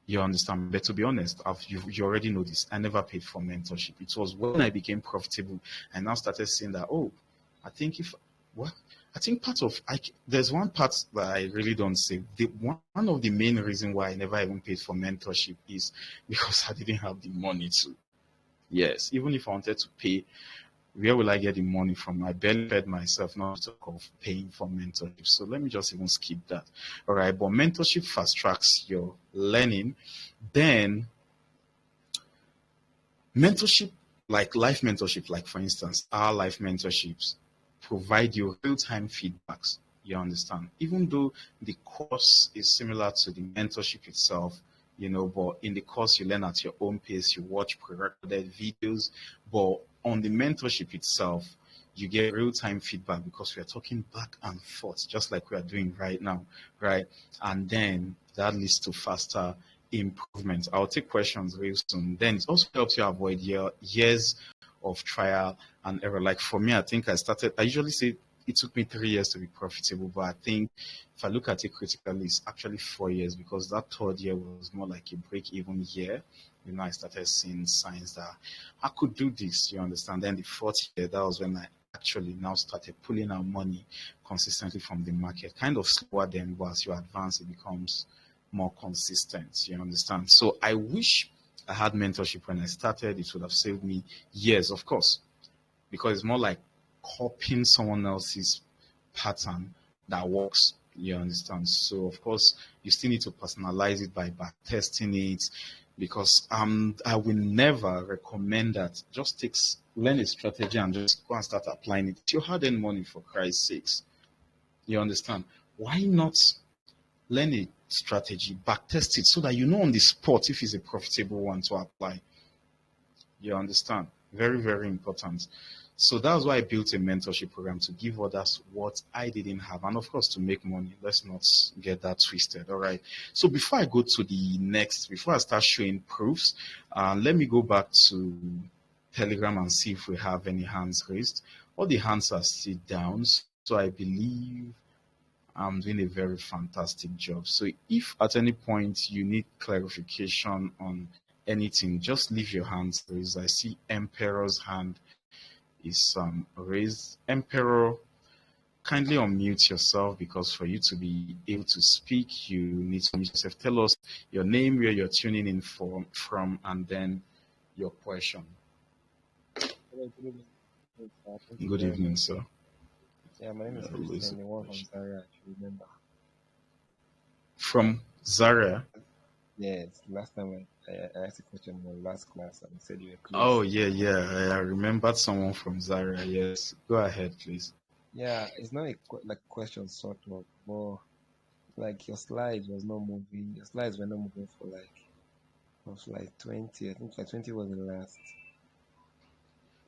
You understand? But to be honest, you already know this. I never paid for mentorship. It was when I became profitable, I now started seeing that, oh, I think if, what? I think there's one part that I really don't say. One of the main reasons why I never even paid for mentorship is because I didn't have the money to. Yes, even if I wanted to pay, where will I get the money from? I barely fed myself, not to talk of paying for mentorship. So let me just even skip that. All right, but mentorship fast tracks your learning. Then mentorship, like life mentorship, like for instance, our life mentorships provide you real-time feedbacks. You understand? Even though the course is similar to the mentorship itself, but in the course you learn at your own pace, you watch pre-recorded videos, but on the mentorship itself, you get real-time feedback because we are talking back and forth, just like we are doing right now, right? And then that leads to faster improvements. I'll take questions real soon. Then it also helps you avoid years of trial and error. Like for me, I think I usually say it took me 3 years to be profitable, but I think if I look at it critically, it's actually 4 years because that third year was more like a break-even year. I started seeing signs that I could do this, you understand? Then the fourth year, that was when I actually now started pulling out money consistently from the market, kind of slower than, but as you advance, it becomes more consistent, you understand? So I wish I had mentorship when I started. It would have saved me years, of course, because it's more like copying someone else's pattern that works. You understand? So of course, you still need to personalize it by back testing it, because I will never recommend that. Just learn a strategy and just go and start applying it. It's your hard-earned money, for Christ's sakes. You understand? Why not learn a strategy, back test it so that you know on the spot if it's a profitable one to apply? You understand? Very, very important. So that's why I built a mentorship program, to give others what I didn't have, and of course to make money. Let's not get that twisted. All right. So before I go to the next, before I start showing proofs, let me go back to Telegram and see if we have any hands raised. All the hands are still down. So I believe I'm doing a very fantastic job. So if at any point you need clarification on anything, just leave your hands raised. I see Emperor's hand is raised. Emperor, kindly unmute yourself, because for you to be able to speak, you need to unmute yourself. Tell us your name, where you're tuning in from, and then your question. Hello, good evening. Good evening, sir. Yeah, my name is Christian, the one from Zaria, if you remember. From Zaria? Yes, last time I asked a question in the last class and you said you were close. Oh, yeah. I remembered someone from Zaria. Yes. Go ahead, please. Yeah, it's not like question sort of, but like your slides was not moving. Your slides were not moving for like 20. I think like 20 was the last.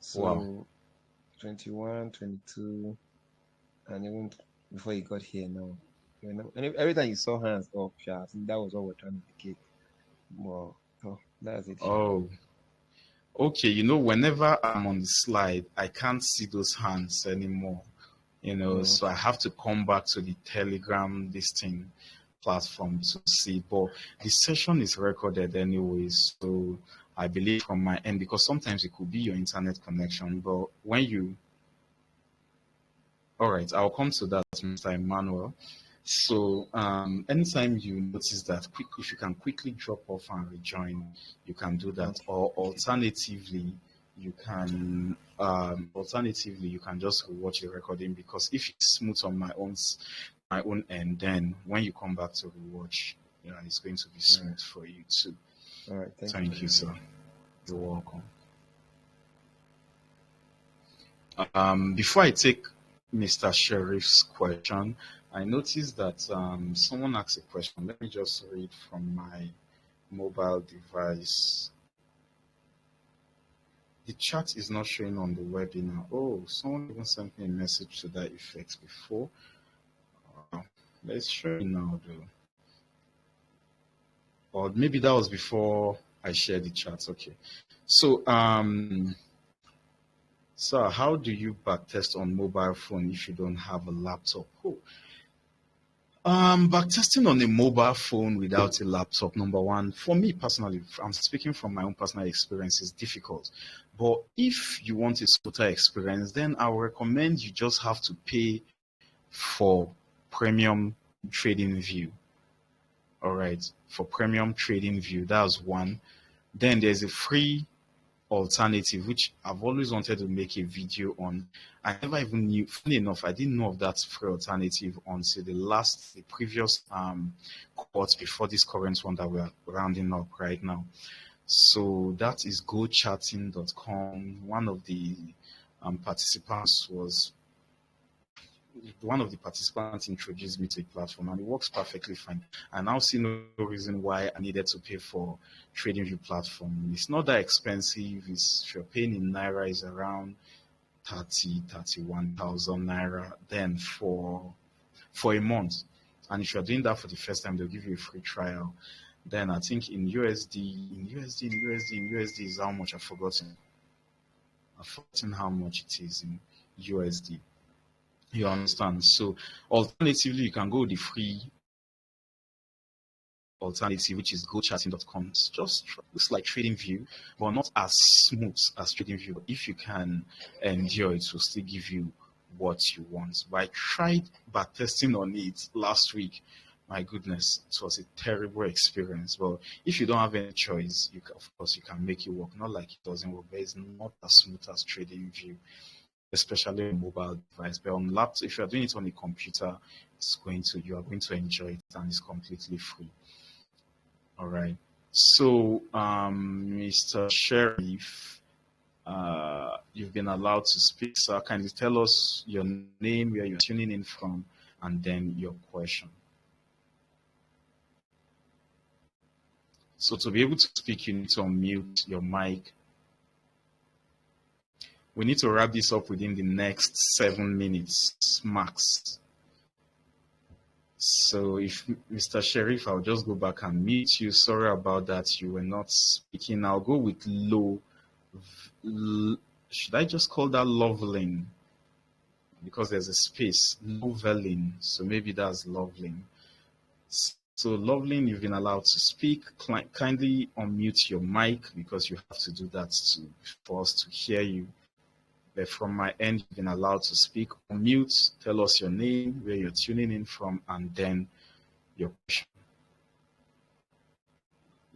So Wow. 21, 22, and even before you got here now. And every time you saw hands up, I think that was what we're trying to indicate. Well, that's it. Oh, okay. Whenever I'm on the slide, I can't see those hands anymore. So I have to come back to the Telegram platform to see. But the session is recorded anyway, so I believe from my end, because sometimes it could be your internet connection. But all right, I'll come to that, Mr. Emmanuel. So anytime you notice that, if you can quickly drop off and rejoin, you can do that. Or alternatively, you can just watch the recording, because if it's smooth on my own end, then when you come back to rewatch, it's going to be smooth for you too. All right, thank you, sir. You're welcome. Before I take Mr. Sheriff's question, I noticed that someone asked a question. Let me just read from my mobile device. The chat is not showing on the webinar. Oh, someone even sent me a message to that effect before. Let's show it now, though. Or maybe that was before I shared the chat. Okay. So, sir, how do you backtest on mobile phone if you don't have a laptop? Backtesting on a mobile phone without a laptop, number one, for me personally, I'm speaking from my own personal experience, is difficult. But if you want a smoother experience, then I would recommend you just have to pay for premium trading view. All right, for premium trading view, that's one. Then there's a free alternative, which I've always wanted to make a video on. I never even knew, funny enough, I didn't know of that free alternative until the previous cohort before this current one that we're rounding up right now. So that is gochatting.com. One of the participants introduced me to the platform and it works perfectly fine. I now see no reason why I needed to pay for TradingView platform. It's not that expensive. If you're paying in Naira, is around 31,000 Naira then for a month. And if you're doing that for the first time, they'll give you a free trial. Then I think in USD is how much I've forgotten. I've forgotten how much it is in USD. You understand? So alternatively, you can go with the free alternative, which is gochatting.com. It's just looks like TradingView, but not as smooth as TradingView. If you can endure it, will still give you what you want. But I tried backtesting on it last week. My goodness, it was a terrible experience. But if you don't have any choice, of course, you can make it work. Not like it doesn't work, but it's not as smooth as TradingView, especially on mobile device. But on laptop, if you're doing it on a computer, you are going to enjoy it and it's completely free. All right. So, Mr. Sheriff, you've been allowed to speak. So kindly tell us your name, where you're tuning in from, and then your question. So to be able to speak, you need to unmute your mic. We need to wrap this up within the next 7 minutes max. So if Mr. Sheriff, I'll just go back and mute you. Sorry about that. You were not speaking. I'll go with low. Should I just call that Loveling? Because there's a space. Loveling. So maybe that's Loveling. So Loveling, you've been allowed to speak. Kindly unmute your mic because you have to do that for us to hear you. But from my end, you've been allowed to speak. Unmute, tell us your name, where you're tuning in from, and then your question.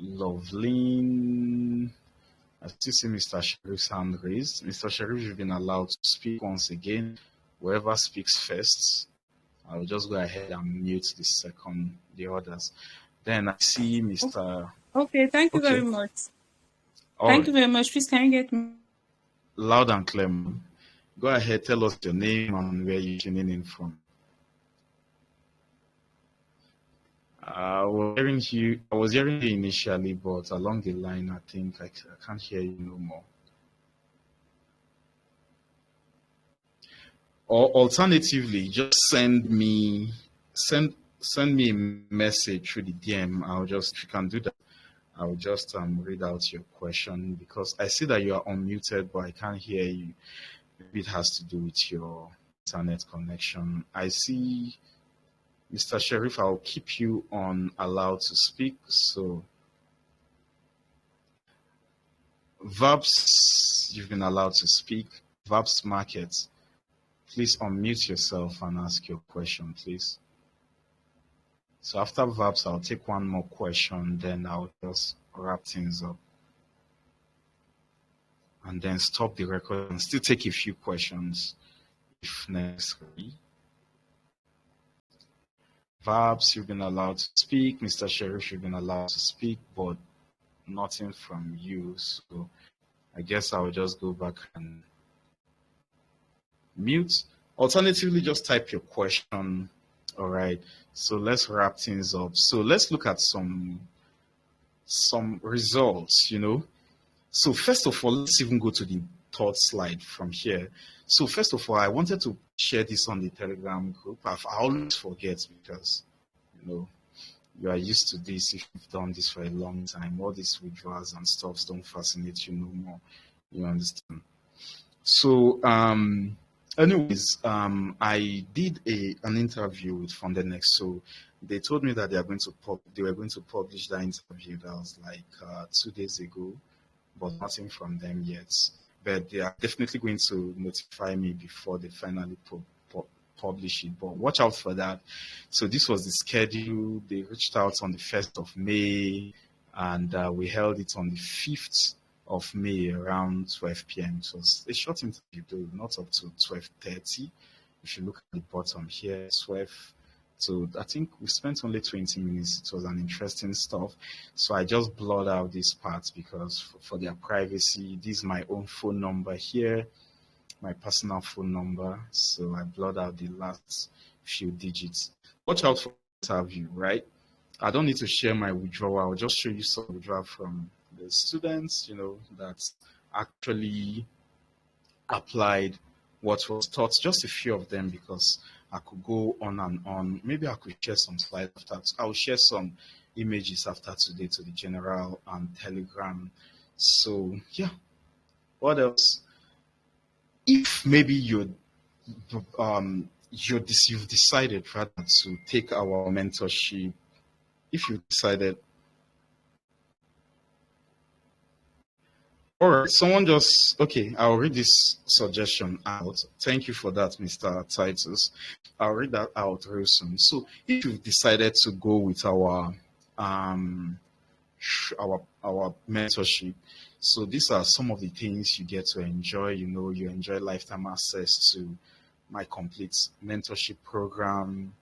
Loveline. I still see Mr. Sheriff's hand raised. Mr. Sheriff, you've been allowed to speak once again. Whoever speaks first, I'll just go ahead and mute the others. Then I see Mr. Okay, thank you very much. Thank you very much. Please, can you get me? Loud and clear. Go ahead, tell us your name and where you're tuning in from. I was hearing you initially, but along the line, I think I can't hear you no more. Or alternatively, just send me a message through the DM. If you can do that, I'll just read out your question because I see that you are unmuted, but I can't hear you. Maybe it has to do with your internet connection. I see Mr. Sheriff, I'll keep you on allowed to speak. So Verbs, you've been allowed to speak. Verbs Market, please unmute yourself and ask your question, please. So after Verbs, I'll take one more question, then I'll just wrap things up. And then stop the record and still take a few questions if necessary. Verbs, you've been allowed to speak. Mr. Sheriff, you've been allowed to speak, but nothing from you. So I guess I'll just go back and mute. Alternatively, just type your question. All right. So let's wrap things up. So let's look at some results, So first of all, let's even go to the third slide from here. So first of all, I wanted to share this on the Telegram group. I always forget because, you are used to this. If you've done this for a long time, all these withdrawals and stuffs don't fascinate you no more. You understand? So Anyways, I did an interview with Funded Next, so they told me that they were going to publish that interview. That was like 2 days ago, but nothing from them yet. But they are definitely going to notify me before they finally publish it. But watch out for that. So this was the schedule. They reached out on the 1st of May, and we held it on the 5th of May around 12 p.m. It was a short interview, though, not up to 12:30. If you look at the bottom here, 12. So I think we spent only 20 minutes. It was an interesting stuff. So I just blurred out this part because for their privacy, this is my own phone number here, my personal phone number. So I blurred out the last few digits. Watch out for the interview, right? I don't need to share my withdrawal. I'll just show you some withdrawal from the students, that actually applied what was taught, just a few of them, because I could go on and on. Maybe I could share some slides after. I'll share some images after today to the general Telegram. So yeah, what else? If maybe you've decided rather to take our mentorship, if you decided, all right, okay, I'll read this suggestion out. Thank you for that, Mr. Titus. I'll read that out real soon. So if you've decided to go with our mentorship, so these are some of the things you get to enjoy. You enjoy lifetime access to my complete mentorship program.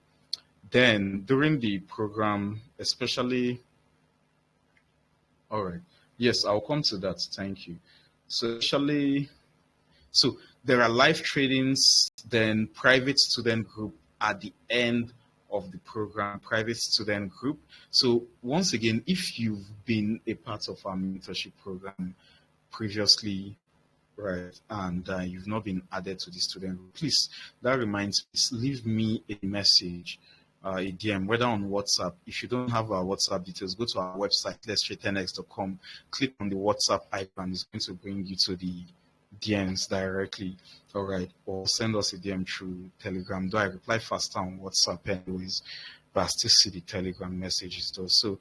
Then during the program, especially, all right. Yes, I'll come to that. Thank you. So there are live tradings, then private student group at the end of the program, private student group. So once again, if you've been a part of our mentorship program previously, right, and you've not been added to the student group, please, that reminds me, leave me a message, a DM, whether on WhatsApp. If you don't have our WhatsApp details, go to our website, letstrade10x.com, click on the WhatsApp icon. It's going to bring you to the DMs directly, all right, or send us a DM through Telegram. Though I reply faster on WhatsApp anyways, but I still see the Telegram messages though. So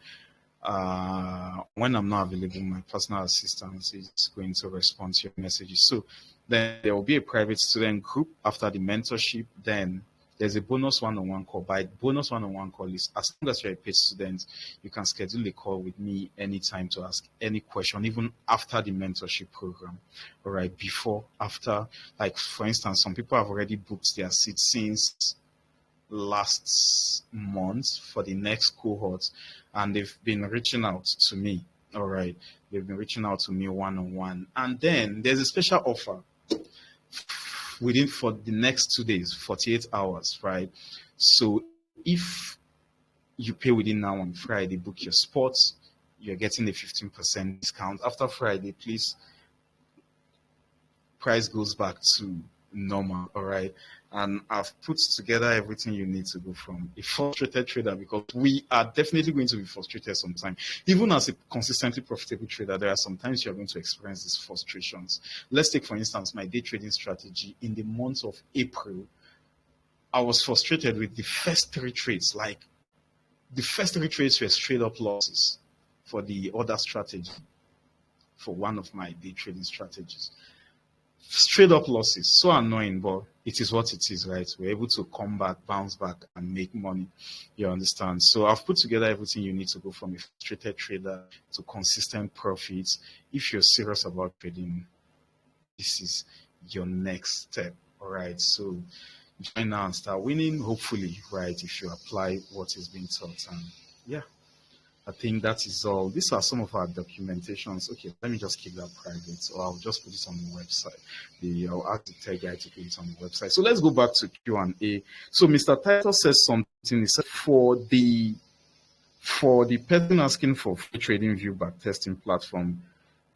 when I'm not available, my personal assistant is going to respond to your messages. So then there will be a private student group after the mentorship. Then there's a bonus one-on-one call. By bonus one-on-one call is, as long as you're a paid student, you can schedule a call with me anytime to ask any question, even after the mentorship program. All right, before, after, like for instance, some people have already booked their seats since last month for the next cohort, and they've been reaching out to me. All right, they've been reaching out to me one-on-one. And then there's a special offer for the next 2 days, 48 hours, right? So if you pay within now on Friday, book your spots, you're getting a 15% discount. After Friday, please, price goes back to normal, all right? And I've put together everything you need to go from a frustrated trader, because we are definitely going to be frustrated sometimes. Even as a consistently profitable trader, there are sometimes you're going to experience these frustrations. Let's take, for instance, my day trading strategy. In the month of April, I was frustrated with the first 3 trades. Like, the first 3 trades were straight up losses for the other strategy, for one of my day trading strategies. Straight up losses. So annoying, but it is what it is, right? We're able to come back, bounce back, and make money. You understand? So I've put together everything you need to go from a frustrated trader to consistent profits. If you're serious about trading, this is your next step. All right. So join now and start winning, hopefully, right? If you apply what is being taught. And yeah, I think that is all. These are some of our documentations. Okay, let me just keep that private, or I'll just put it on the website. I'll ask the tech guy to put it on the website. So let's go back to Q&A. So Mr. Title says something. He said for the person asking for free trading view backtesting platform,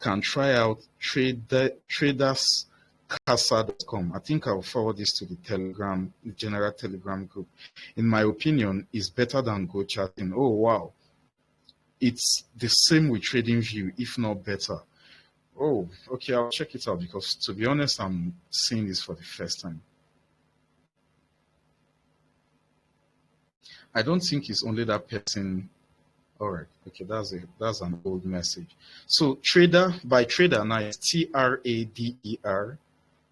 can try out traderscasa.com. I think I'll forward this to the Telegram, the general Telegram group. In my opinion, is better than Go Chatting. Oh wow. It's the same with TradingView, if not better. Oh, okay, I'll check it out, because to be honest, I'm seeing this for the first time. I don't think it's only that person. All right. Okay, that's an old message. So trader by trader now is TRADER.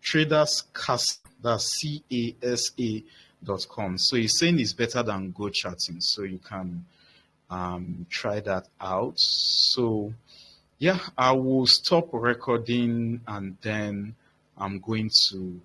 Traders Casa, that's CASA.com. So he's saying it's better than go chatting. So you can try that out. So yeah, I will stop recording and then I'm going to